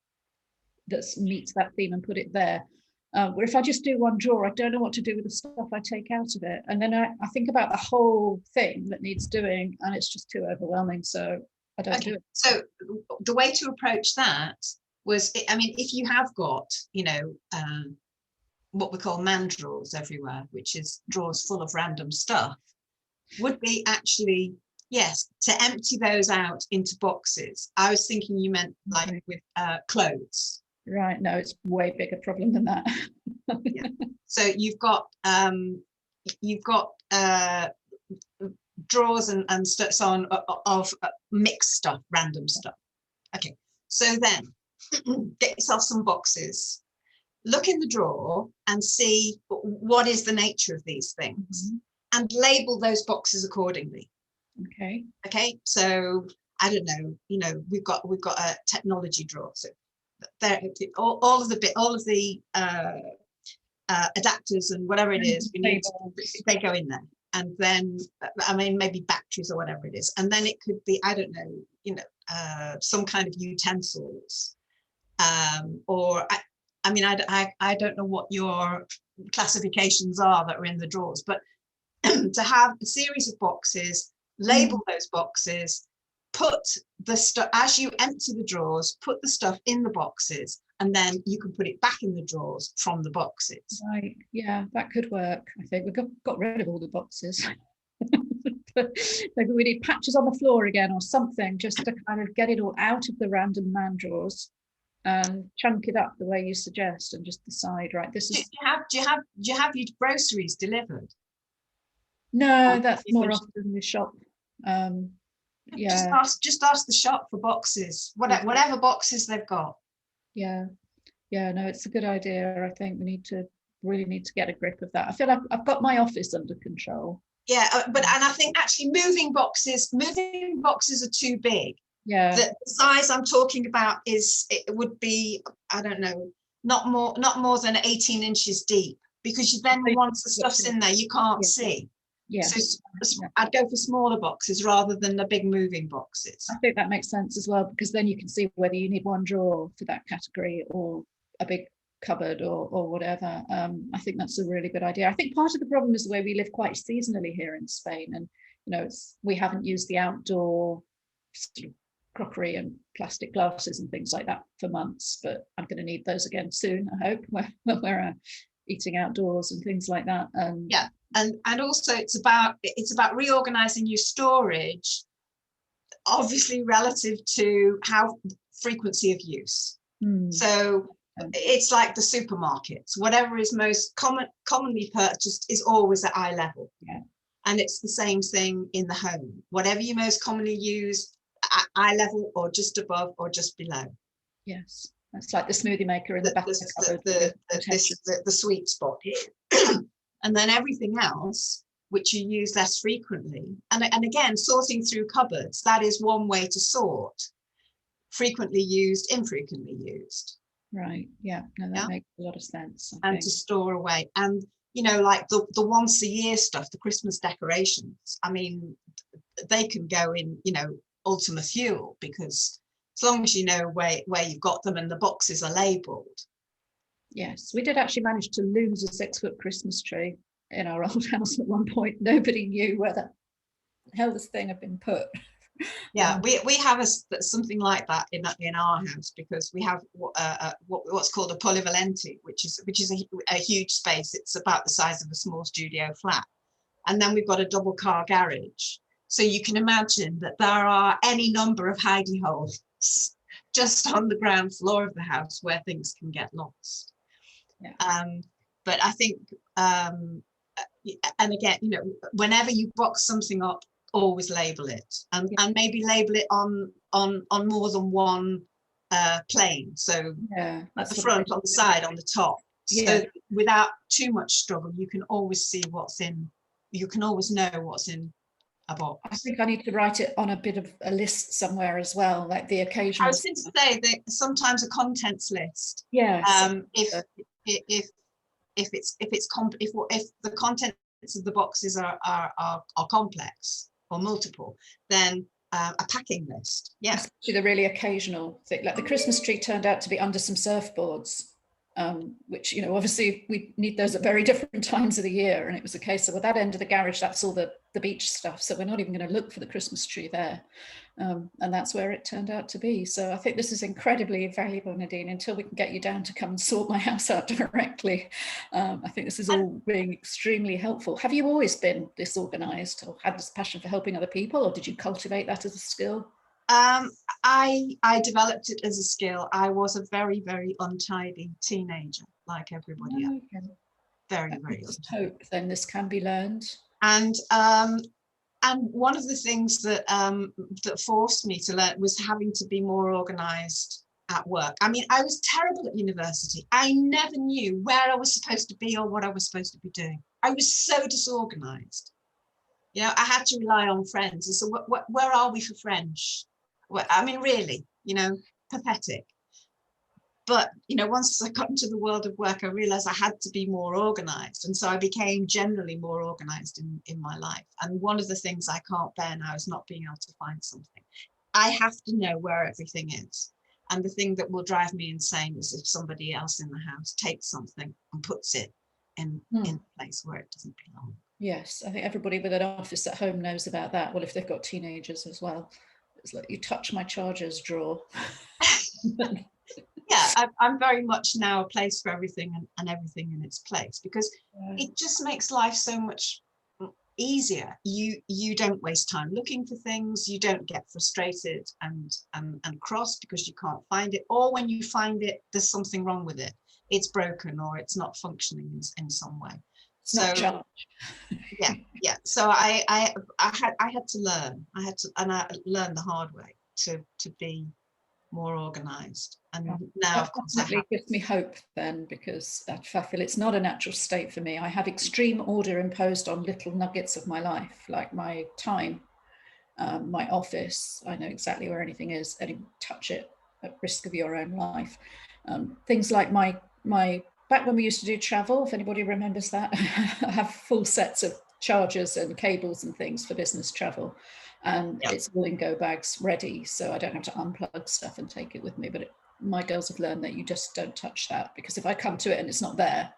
that meets that theme and put it there. Where if I just do one drawer, I don't know what to do with the stuff I take out of it. And then I think about the whole thing that needs doing, and it's just too overwhelming. So I don't do it. So the way to approach that was, I mean, if you have got, you know, what we call man drawers everywhere, which is drawers full of random stuff, would be actually, yes, to empty those out into boxes. I was thinking you meant like with clothes. Right, no, it's way bigger problem than that. Yeah. So you've got drawers and so on of mixed stuff, random stuff. Okay, so then get yourself some boxes, look in the drawer and see what is the nature of these things, and label those boxes accordingly. Okay, so I don't know, you know, we've got a technology drawer, so there, all of the adapters and whatever it is we need, they go in there. And then, I mean, maybe batteries or whatever it is, and then it could be, I don't know, you know, some kind of utensils, or I mean, I don't know what your classifications are that are in the drawers, but to have a series of boxes, label those boxes, put the stuff, as you empty the drawers, put the stuff in the boxes, and then you can put it back in the drawers from the boxes. Right, yeah, that could work. I think we got rid of all the boxes. Maybe we need patches on the floor again or something, just to kind of get it all out of the random man drawers and chunk it up the way you suggest, and just decide, right, this is. Do you have your groceries delivered? No, that's more often the shop. Yeah. Just ask the shop for boxes, whatever boxes they've got. Yeah, no, it's a good idea. I think we really need to get a grip of that. I feel like I've got my office under control. Yeah, and I think actually moving boxes are too big. Yeah. The size I'm talking about it would be, I don't know, not more than 18 inches deep, because then once the stuff's in there, you can't see. Yeah. So I'd go for smaller boxes rather than the big moving boxes. I think that makes sense as well, because then you can see whether you need one drawer for that category or a big cupboard or whatever. I think that's a really good idea. I think part of the problem is the way we live quite seasonally here in Spain, and we haven't used the outdoor sort of crockery and plastic glasses and things like that for months, but I'm going to need those again soon, I hope, when we're eating outdoors and things like that. Yeah, and also it's about reorganizing your storage, obviously relative to how frequency of use. So it's like the supermarkets, whatever is most commonly purchased is always at eye level. Yeah. And it's the same thing in the home, whatever you most commonly use at eye level or just above or just below. Yes, that's like the smoothie maker in the back of the cupboard, the sweet spot. And then everything else which you use less frequently, and again, sorting through cupboards, that is one way to sort frequently used, infrequently used. Right, yeah, no, that makes a lot of sense. And to store away, and like the once a year stuff, the Christmas decorations, I mean, they can go in Ultima Fuel, because as long as you know where you've got them and the boxes are labelled. Yes, we did actually manage to lose a 6-foot Christmas tree in our old house at one point. Nobody knew where the hell this thing had been put. Yeah, we have something like that in our house, because we have what's called a polivalente, which is a huge space. It's about the size of a small studio flat, and then we've got a double car garage. So you can imagine that there are any number of hidey holes just on the ground floor of the house where things can get lost. Yeah. But I think, and again, whenever you box something up, always label it, and maybe label it on more than one plane. So at the front, on the side, on the top. So without too much struggle, you can always see what's in. You can always know what's in a box. I think I need to write it on a bit of a list somewhere as well, like the occasional. I was going to say that sometimes a contents list. Yeah. If the contents of the boxes are complex or multiple, then a packing list. Yeah. Especially the really occasional thing, like the Christmas tree turned out to be under some surfboards, which obviously we need those at very different times of the year, and it was a case of, well, that end of the garage, that's all the beach stuff, so we're not even going to look for the Christmas tree there, and that's where it turned out to be. So I think this is incredibly valuable, Nadine, until we can get you down to come and sort my house out directly. I think this is all being extremely helpful. Have you always been disorganized or had this passion for helping other people, or did you cultivate that as a skill? I developed it as a skill. I was a very, very untidy teenager, like everybody else. Okay. Very, very untidy. Hope then this can be learned. And one of the things that forced me to learn was having to be more organised at work. I mean, I was terrible at university. I never knew where I was supposed to be or what I was supposed to be doing. I was so disorganised. I had to rely on friends. And so where are we for French? Well, I mean, really, pathetic. But, once I got into the world of work, I realized I had to be more organized. And so I became generally more organized in my life. And one of the things I can't bear now is not being able to find something. I have to know where everything is. And the thing that will drive me insane is if somebody else in the house takes something and puts it in a place where it doesn't belong. Yes, I think everybody with an office at home knows about that. Well, if they've got teenagers as well. It's like, you touch my chargers drawer. yeah, I'm very much now a place for everything and everything in its place, because it just makes life so much easier. You don't waste time looking for things. You don't get frustrated and cross because you can't find it, or when you find it, there's something wrong with it. It's broken or it's not functioning in some way. It's not charged. Yeah. So I had to learn. I learned the hard way to be more organized. And now, of course, definitely gives me hope then, because I feel it's not a natural state for me. I have extreme order imposed on little nuggets of my life, like my time, my office. I know exactly where anything is, and touch it at risk of your own life. Things like my back when we used to do travel, if anybody remembers that, I have full sets of chargers and cables and things for business travel. And it's all in go bags ready, so I don't have to unplug stuff and take it with me. But my girls have learned that you just don't touch that, because if I come to it and it's not there,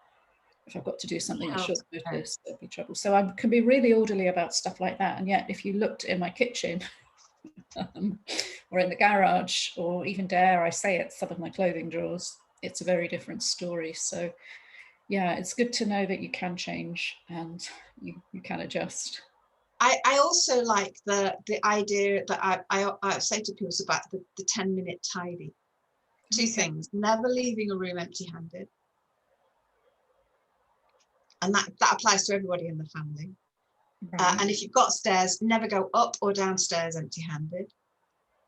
if I've got to do something at short notice, there'll be trouble. So I can be really orderly about stuff like that. And yet, if you looked in my kitchen or in the garage, or even, dare I say it, some of my clothing drawers, it's a very different story. So yeah, it's good to know that you can change and you can adjust. I also like the idea that I say to people about the 10-minute tidy. Two things: never leaving a room empty-handed, and that applies to everybody in the family. Right. And if you've got stairs, never go up or downstairs empty-handed.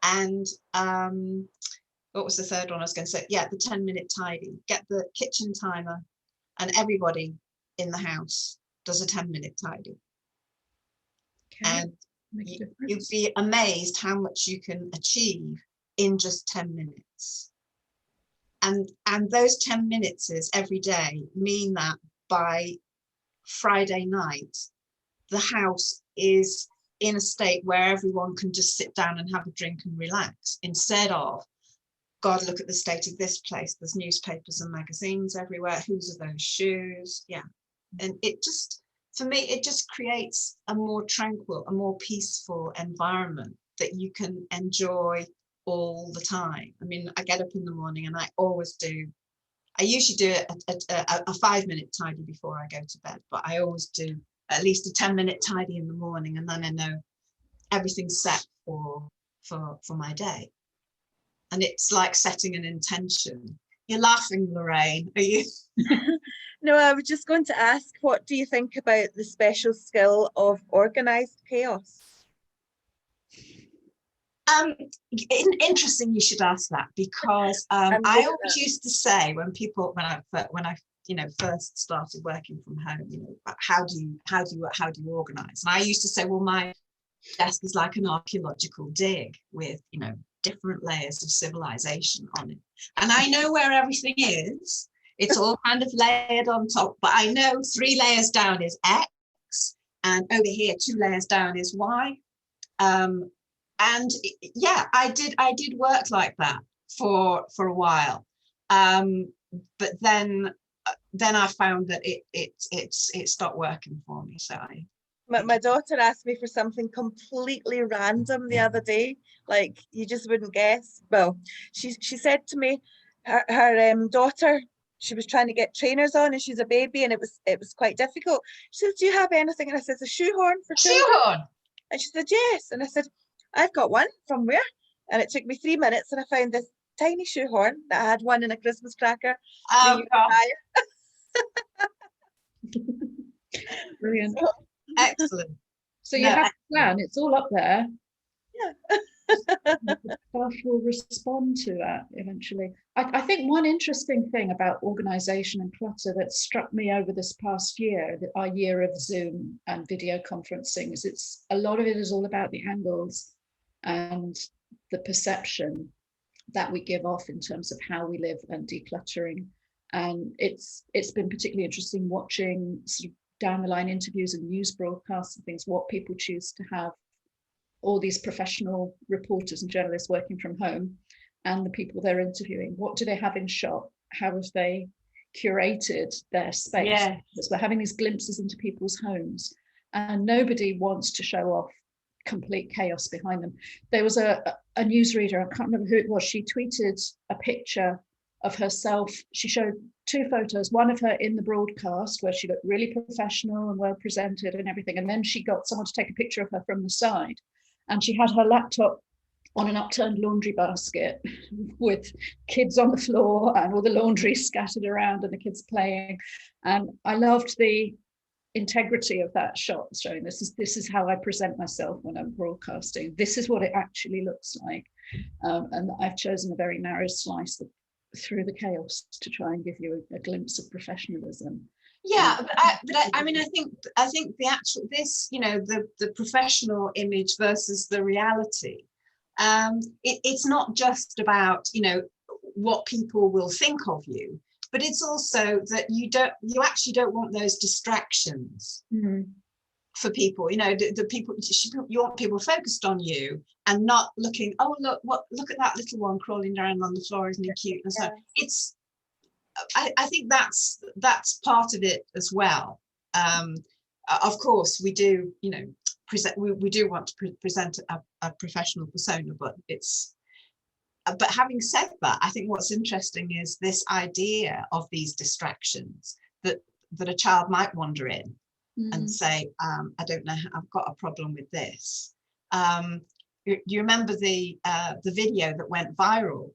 And what was the third one I was going to say? Yeah, the 10-minute tidy. Get the kitchen timer, and everybody in the house does a 10-minute tidy. And you'd be amazed how much you can achieve in just 10 minutes. And those 10 minutes every day mean that by Friday night, the house is in a state where everyone can just sit down and have a drink and relax, instead of, God, look at the state of this place. There's newspapers and magazines everywhere. Whose are those shoes? Yeah. And it just, for me, it just creates a more tranquil, a more peaceful environment that you can enjoy all the time. I mean, I get up in the morning and I usually do a 5-minute tidy before I go to bed, but I always do at least a 10-minute tidy in the morning, and then I know everything's set for my day. And it's like setting an intention. You're laughing, Lorraine, are you? No, I was just going to ask, what do you think about the special skill of organised chaos? Interesting you should ask that, because I always used to say when I first started working from home, how do you organize? And I used to say, well, my desk is like an archaeological dig with different layers of civilization on it, and I know where everything is. It's all kind of layered on top, but I know 3 layers down is X, and over here 2 layers down is Y. And yeah, I did work like that for a while, but then I found that it stopped working for me. So my daughter asked me for something completely random the other day, like you just wouldn't guess. Well, she said to me, her daughter, she was trying to get trainers on, and she's a baby, and it was quite difficult. She said, "Do you have anything?" And I said, "A shoehorn for children." Shoehorn. And she said, "Yes." And I said, "I've got one from where?" And it took me 3 minutes, and I found this tiny shoehorn that I had one in a Christmas cracker. Oh, brilliant. So, excellent. So you have a plan, it's all up there. Yeah. Staff will respond to that eventually. I think one interesting thing about organisation and clutter that struck me over this past year, our year of Zoom and video conferencing, is a lot of it is all about the angles and the perception that we give off in terms of how we live and decluttering. And it's been particularly interesting watching sort of down the line interviews and news broadcasts and things, what people choose to have, all these professional reporters and journalists working from home, and the people they're interviewing, what do they have in shop? How have they curated their space? Yeah. Because we're having these glimpses into people's homes, and nobody wants to show off complete chaos behind them. There was a newsreader, I can't remember who it was, she tweeted a picture of herself. She showed 2 photos, one of her in the broadcast where she looked really professional and well presented and everything. And then she got someone to take a picture of her from the side. And she had her laptop on an upturned laundry basket with kids on the floor and all the laundry scattered around and the kids playing. And I loved the integrity of that shot, showing this is how I present myself when I'm broadcasting. This is what it actually looks like. And I've chosen a very narrow slice through the chaos to try and give you a glimpse of professionalism. Yeah, I mean, I think the actual, this, you know, the professional image versus the reality. It's not just about, you know, what people will think of you, but it's also that you actually don't want those distractions for people. You know, the people, you want people focused on you and not looking, oh look at that little one crawling around on the floor, isn't he cute? And so it's, I think that's part of it as well. Of course, we do, you know, we do want to present a professional persona, but but having said that, I think what's interesting is this idea of these distractions that a child might wander in and say, I don't know, I've got a problem with this. You remember the video that went viral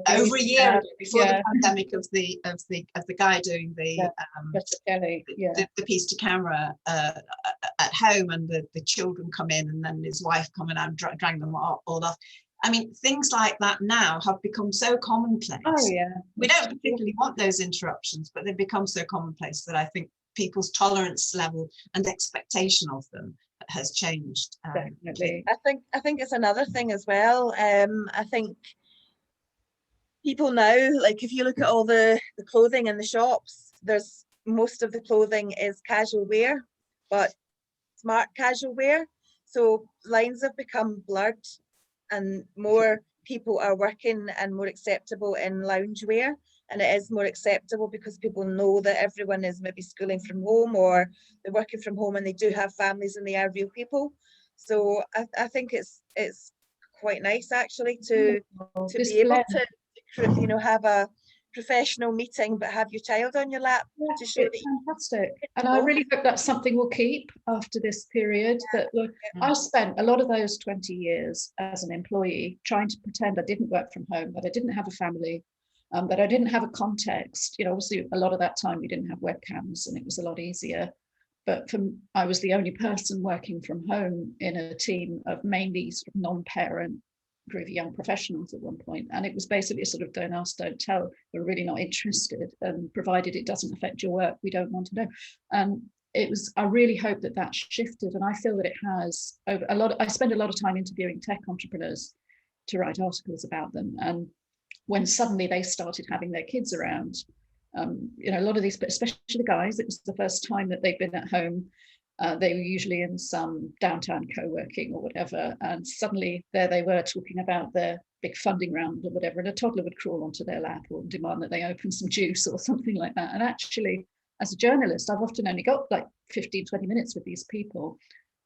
over a year ago, before the pandemic, of the guy doing the piece to camera at home, and the children come in, and then his wife come in and drag them all off. I mean, things like that now have become so commonplace. Oh yeah. We don't particularly want those interruptions, but they've become so commonplace that I think people's tolerance level and expectation of them has changed. Definitely. I think it's another thing as well. I think people now, like if you look at all the clothing in the shops, there's most of the clothing is casual wear, but smart casual wear. So lines have become blurred, and more people are working and more acceptable in loungewear. And it is more acceptable because people know that everyone is maybe schooling from home, or they're working from home and they do have families and they are real people. So I think it's quite nice actually to be able to, you know, have a professional meeting but have your child on your lap to show that. Fantastic. And I really hope that's something we'll keep after this period. I spent a lot of those 20 years as an employee trying to pretend I didn't work from home, that I didn't have a family, that I didn't have a context. You know, obviously a lot of that time we didn't have webcams and it was a lot easier. But I was the only person working from home in a team of mainly sort of non-parent, groovy young professionals at one point. And it was basically a sort of don't ask, don't tell. We're really not interested. And provided it doesn't affect your work, we don't want to know. And I really hope that shifted. And I feel that it has over a lot. I spend a lot of time interviewing tech entrepreneurs to write articles about them. And when suddenly they started having their kids around, you know, a lot of these, but especially the guys, it was the first time that they've been at home. They were usually in some downtown co-working or whatever, and suddenly there they were talking about their big funding round or whatever, and a toddler would crawl onto their lap or demand that they open some juice or something like that. And actually, as a journalist, I've often only got like 15, 20 minutes with these people,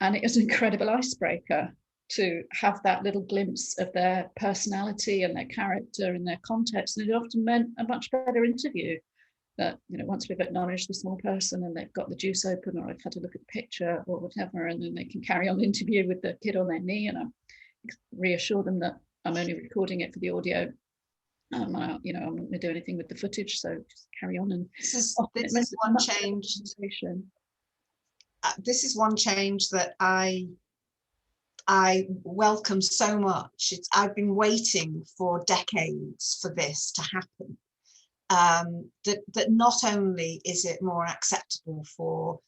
and it was an incredible icebreaker to have that little glimpse of their personality and their character and their context, and it often meant a much better interview. That, you know, once we've acknowledged the small person and they've got the juice open, or I've had a look at the picture or whatever, and then they can carry on the interview with the kid on their knee, and I reassure them that I'm only recording it for the audio. You know, I'm not going to do anything with the footage, so just carry on. And this is one change. This is one change that I welcome so much. I've been waiting for decades for this to happen. That not only is it more acceptable for,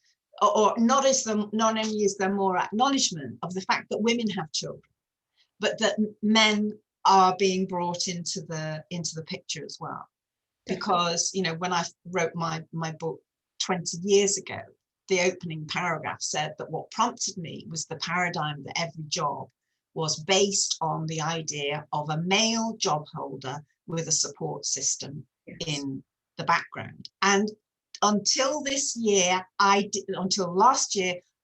or not only is there more acknowledgement of the fact that women have children, but that men are being brought into the picture as well. Because, you know, when I wrote my book 20 years ago, the opening paragraph said that what prompted me was the paradigm that every job was based on the idea of a male job holder with a support system in the background. And until last year,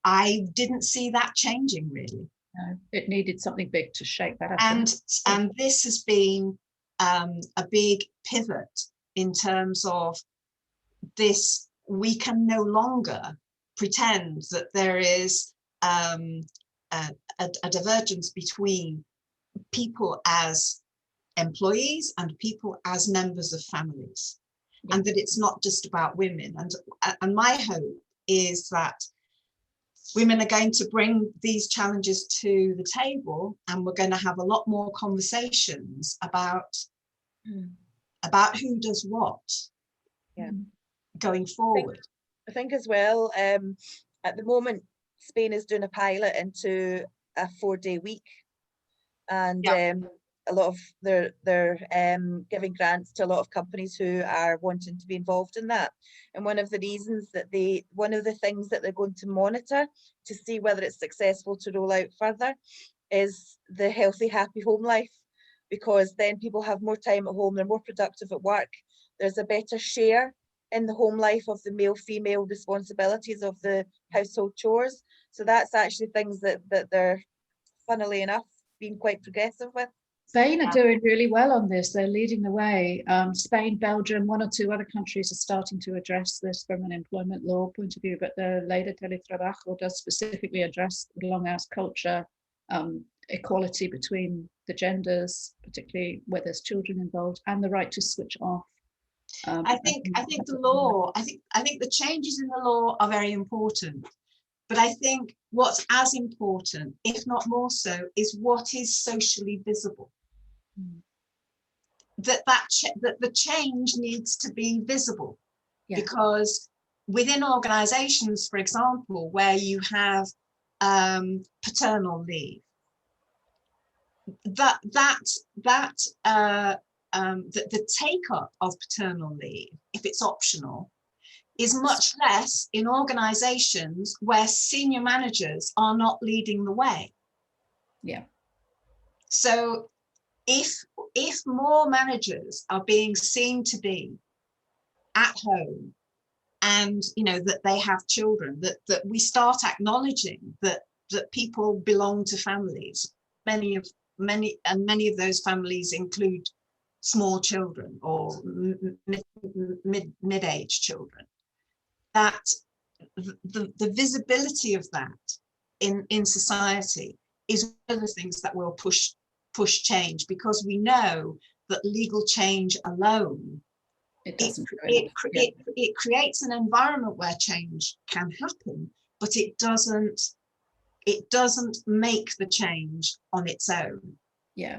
I didn't see that changing really. No, it needed something big to shake that up. And this has been a big pivot in terms of this. We can no longer pretend that there is a divergence between people as employees and people as members of families, and that it's not just about women. And my hope is that women are going to bring these challenges to the table, and we're going to have a lot more conversations about who does what going forward. I think as well, at the moment, Spain is doing a pilot into a 4-day week, and a lot of they're giving grants to a lot of companies who are wanting to be involved in that. And one of the things that they're going to monitor to see whether it's successful to roll out further is the healthy, happy home life, because then people have more time at home, they're more productive at work, there's a better share in the home life of the male-female responsibilities of the household chores. So that's actually things that they're, funnily enough, being quite progressive with. Spain are doing really well on this. They're leading the way. Spain, Belgium, one or two other countries are starting to address this from an employment law point of view, but the Ley de Teletrabajo does specifically address the long hours culture, equality between the genders, particularly where there's children involved, and the right to switch off. I think the law, I think the changes in the law are very important, but I think what's as important, if not more so, is what is socially visible. That the change needs to be visible, because within organizations, for example, where you have paternal leave, the take-up of paternal leave, if it's optional, is much less in organizations where senior managers are not leading the way. So if more managers are being seen to be at home, and that they have children, that we start acknowledging that people belong to families, many of those families include small children or mid-age children, that the visibility of that in society is one of the things that will push change, because we know that legal change alone, it creates an environment where change can happen, but it doesn't make the change on its own.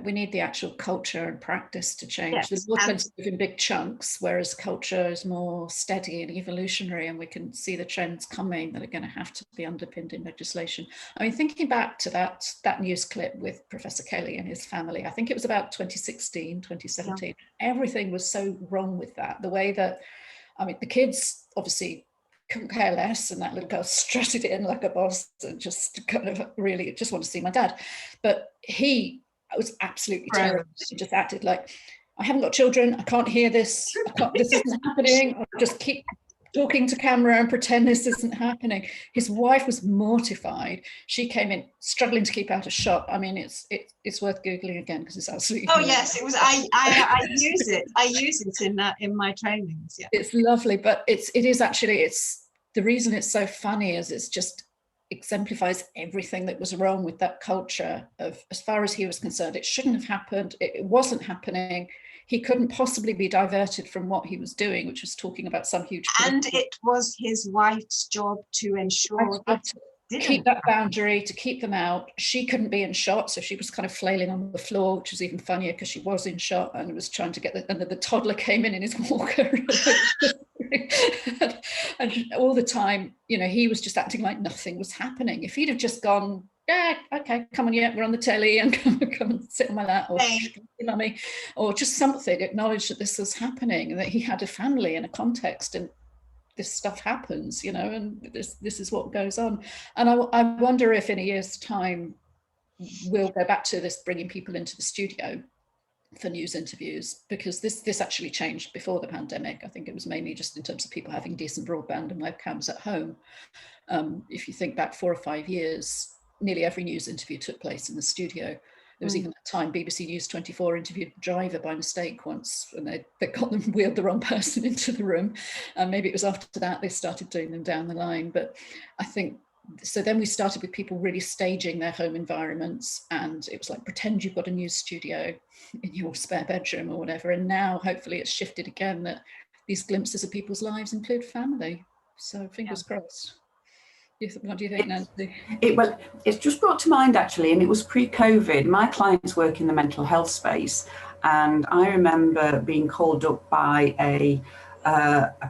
We need the actual culture and practice to change. The law tends to move in big chunks, whereas culture is more steady and evolutionary, and we can see the trends coming that are going to have to be underpinned in legislation. I mean, thinking back to that news clip with Professor Kelly and his family, I think it was about 2016, 2017. Everything was so wrong with that. The way that, I mean, the kids obviously couldn't care less, and that little girl strutted in like a boss and just kind of really just want to see my dad. But I was absolutely terrible. He just acted like, I haven't got children, I can't hear this, this isn't happening. I'll just keep talking to camera and pretend this isn't happening. His wife was mortified. She came in struggling to keep out of shot. I mean, it's worth Googling again, because it's absolutely yes, it was. I use it in my trainings. It's lovely, but it is actually, it's the reason it's so funny is it's just exemplifies everything that was wrong with that culture of, as far as he was concerned, it shouldn't have happened, it wasn't happening, he couldn't possibly be diverted from what he was doing, which was talking about some huge and it was his wife's job to ensure that keep that boundary, to keep them out. She couldn't be in shot, so she was kind of flailing on the floor, which was even funnier because she was in shot and was trying to get and the toddler came in his walker. And all the time, he was just acting like nothing was happening. If he'd have just gone, okay, come on, we're on the telly, and come and sit on my lap, or mummy, or just something, acknowledge that this was happening and that he had a family and a context, and this stuff happens, and this is what goes on. And I wonder if in a year's time we'll go back to this, bringing people into the studio for news interviews, because this actually changed before the pandemic. I think it was mainly just in terms of people having decent broadband and webcams at home. If you think back 4 or 5 years, nearly every news interview took place in the studio. There was even a time BBC News 24 interviewed a driver by mistake once, and they got them wheeled the wrong person into the room. And maybe it was after that they started doing them down the line. But I think, so then we started with people really staging their home environments, and it was like, pretend you've got a news studio in your spare bedroom or whatever. And now hopefully it's shifted again, that these glimpses of people's lives include family. So fingers crossed. What do you think, Nancy? Well, it's just brought to mind actually, and it was pre-COVID. My clients work in the mental health space, and I remember being called up by a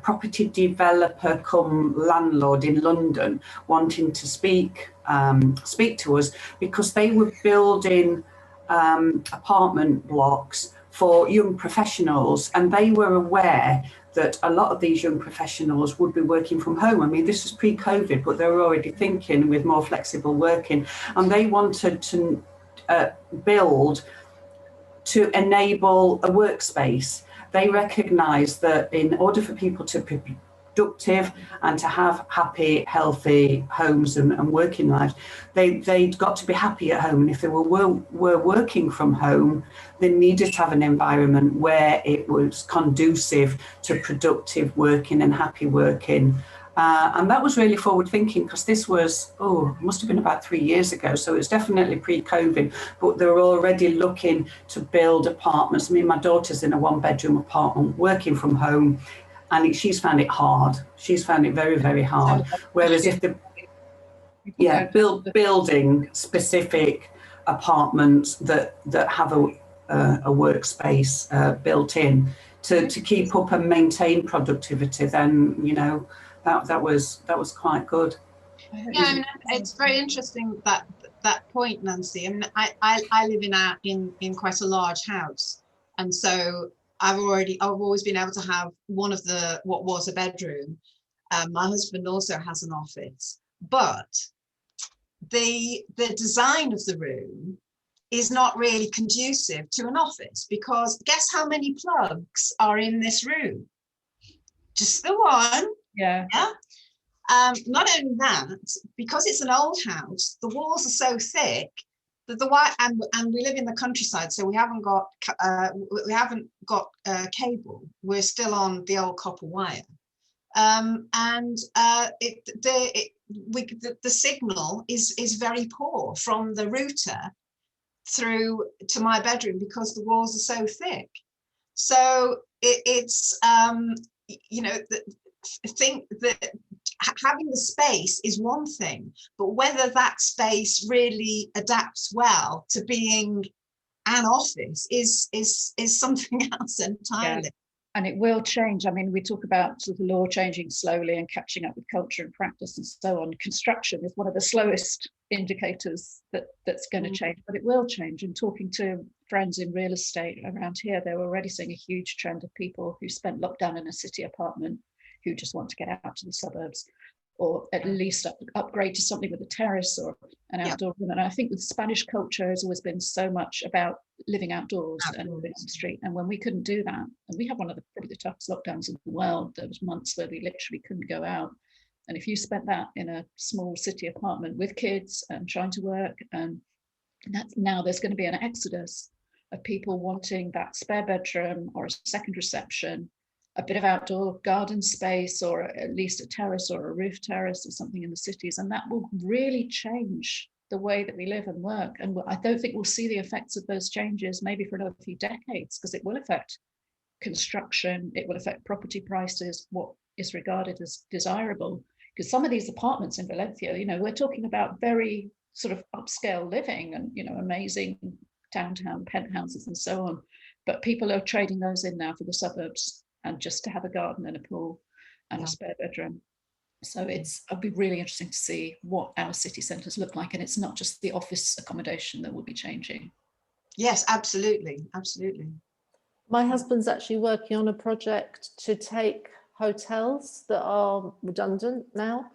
property developer come landlord in London wanting to speak to us because they were building apartment blocks for young professionals, and they were aware that a lot of these young professionals would be working from home. I mean, this was pre-COVID, but they were already thinking with more flexible working, and they wanted to build to enable a workspace. They recognised that in order for people to be productive and to have happy, healthy homes and working lives, they'd got to be happy at home. And if they were working from home, they needed to have an environment where it was conducive to productive working and happy working. And that was really forward thinking, because this was, must have been about 3 years ago. So it's definitely pre-COVID, but they were already looking to build apartments. I mean, my daughter's in a 1-bedroom apartment working from home, and she's found it hard. She's found it very, very hard. Whereas if building specific apartments that have a workspace built in to keep up and maintain productivity, then, you know, that was quite good. Yeah, I mean, it's very interesting that point, Nancy. I mean, I live in quite a large house, and so I've always been able to have one of what was a bedroom. My husband also has an office, but the design of the room is not really conducive to an office, because guess how many plugs are in this room? Just the one. Yeah. Not only that, because it's an old house, the walls are so thick that the wire, and we live in the countryside, so we haven't got cable. We're still on the old copper wire, and the signal is very poor from the router through to my bedroom because the walls are so thick. So it's you know, think that having the space is one thing, but whether that space really adapts well to being an office is something else entirely. Yeah. And it will change. I mean, we talk about sort of law changing slowly and catching up with culture and practice and so on. Construction is one of the slowest indicators that's going to change, but it will change. And talking to friends in real estate around here, they're already seeing a huge trend of people who spent lockdown in a city apartment who just want to get out to the suburbs, or at least upgrade to something with a terrace or an outdoor room. And I think with Spanish culture has always been so much about living outdoors and living on the street. And when we couldn't do that, and we had one of probably the toughest lockdowns in the world, there was months where we literally couldn't go out. And if you spent that in a small city apartment with kids and trying to work, and that's, now there's going to be an exodus of people wanting that spare bedroom or a second reception, a bit of outdoor garden space, or at least a terrace or a roof terrace or something in the cities. And that will really change the way that we live and work. And I don't think we'll see the effects of those changes maybe for another few decades, because it will affect construction, it will affect property prices, what is regarded as desirable. Because some of these apartments in Valencia, you know, we're talking about very sort of upscale living and, you know, amazing downtown penthouses and so on. But people are trading those in now for the suburbs, and just to have a garden and a pool and a spare bedroom. So it'll be really interesting to see what our city centres look like. And it's not just the office accommodation that will be changing. Yes, absolutely, absolutely. My husband's actually working on a project to take hotels that are redundant now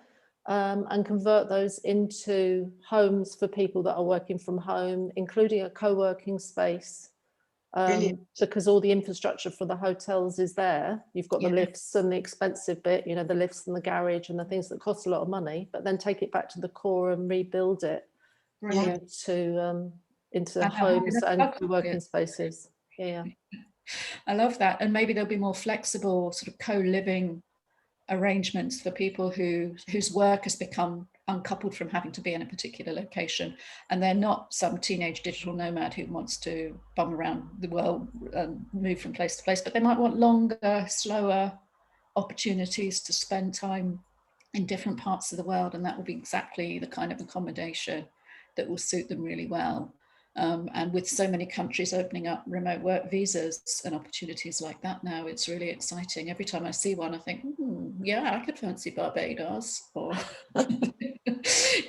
and convert those into homes for people that are working from home, including a co-working space. Because all the infrastructure for the hotels is there. You've got the lifts and the expensive bit, you know, the lifts and the garage and the things that cost a lot of money, but then take it back to the core and rebuild it, you know, into And homes and that's working spaces. Yeah. I love that. And maybe there'll be more flexible sort of co-living arrangements for people whose work has become uncoupled from having to be in a particular location, and they're not some teenage digital nomad who wants to bum around the world and move from place to place, but they might want longer, slower opportunities to spend time in different parts of the world, and that will be exactly the kind of accommodation that will suit them really well. And with so many countries opening up remote work visas and opportunities like that now, it's really exciting. Every time I see one, I think, yeah, I could fancy Barbados, or,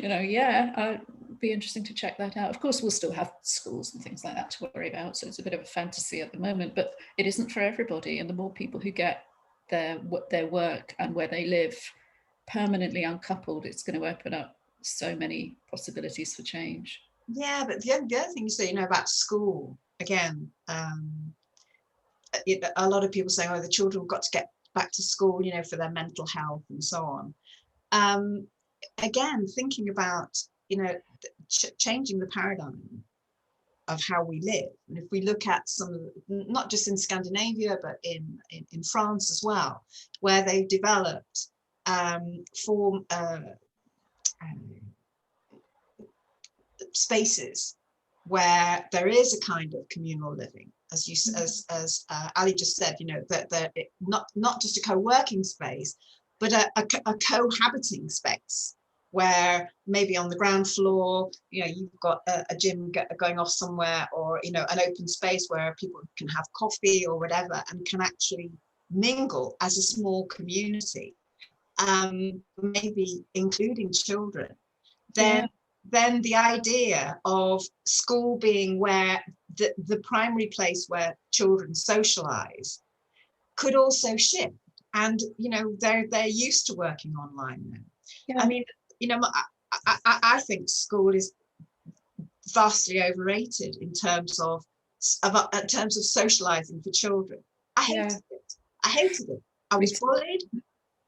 yeah, it'd be interesting to check that out. Of course, we'll still have schools and things like that to worry about, so it's a bit of a fantasy at the moment, but it isn't for everybody. And the more people who get their work and where they live permanently uncoupled, it's going to open up so many possibilities for change. Yeah, but the other thing you say, about school, again, a lot of people say, oh, the children have got to get back to school, for their mental health and so on. Again, thinking about, changing the paradigm of how we live. And if we look at some of not just in Scandinavia, but in France as well, where they've developed spaces where there is a kind of communal living, as Ali just said, that not just a co-working space, but a cohabiting space, where maybe on the ground floor, you've got a gym going off somewhere, or an open space where people can have coffee or whatever and can actually mingle as a small community, maybe including children. Then the idea of school being where the primary place where children socialize could also shift. And they're used to working online now. Yeah. I mean, I think school is vastly overrated in terms of socializing for children. I hated it. I was bullied.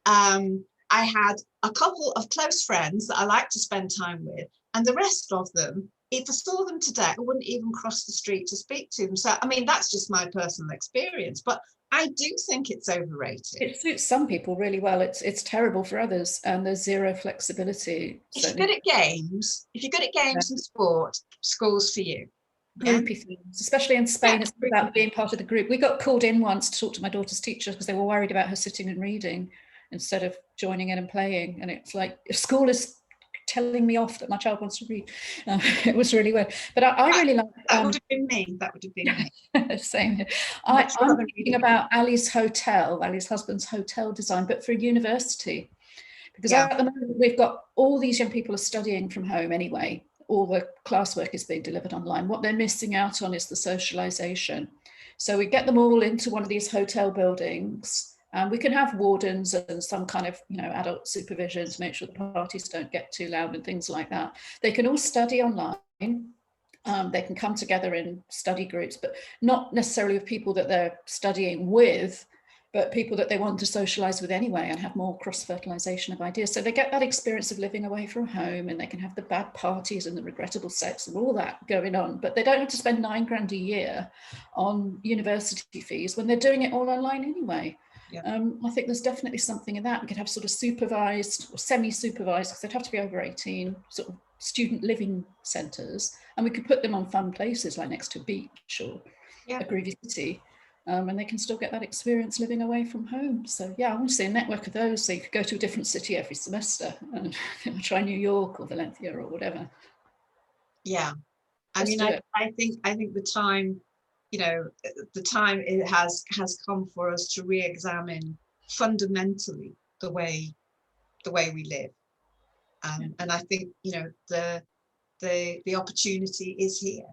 I had a couple of close friends that I like to spend time with, and the rest of them, if I saw them today, I wouldn't even cross the street to speak to them. So, I mean, that's just my personal experience, but I do think it's overrated. It suits some people really well. It's terrible for others, and there's zero flexibility. If you're good at games, and sport, school's for you. Groupy things, especially in Spain, it's about being part of the group. We got called in once to talk to my daughter's teacher because they were worried about her sitting and reading instead of joining in and playing. And it's like, if school is telling me off that my child wants to read. It was really weird. But I really like... That would have been me. Same here. I'm thinking about Ali's husband's hotel design, but for a university. Because at the moment, we've got all these young people are studying from home anyway. All the classwork is being delivered online. What they're missing out on is the socialization. So we get them all into one of these hotel buildings. We can have wardens and some kind of, adult supervision to make sure the parties don't get too loud and things like that. They can all study online. They can come together in study groups, but not necessarily with people that they're studying with, but people that they want to socialize with anyway and have more cross-fertilization of ideas. So they get that experience of living away from home, and they can have the bad parties and the regrettable sex and all that going on, but they don't have to spend $9,000 a year on university fees when they're doing it all online anyway. I think there's definitely something in that. We could have sort of supervised or semi-supervised, because they'd have to be over 18, sort of student living centres, and we could put them on fun places like next to a beach or a groovy city, and they can still get that experience living away from home. So I want to see a network of those, so you could go to a different city every semester and try New York or Valencia or whatever. I mean, I think the time, the time it has come for us to re-examine fundamentally the way we live, and I think the opportunity is here.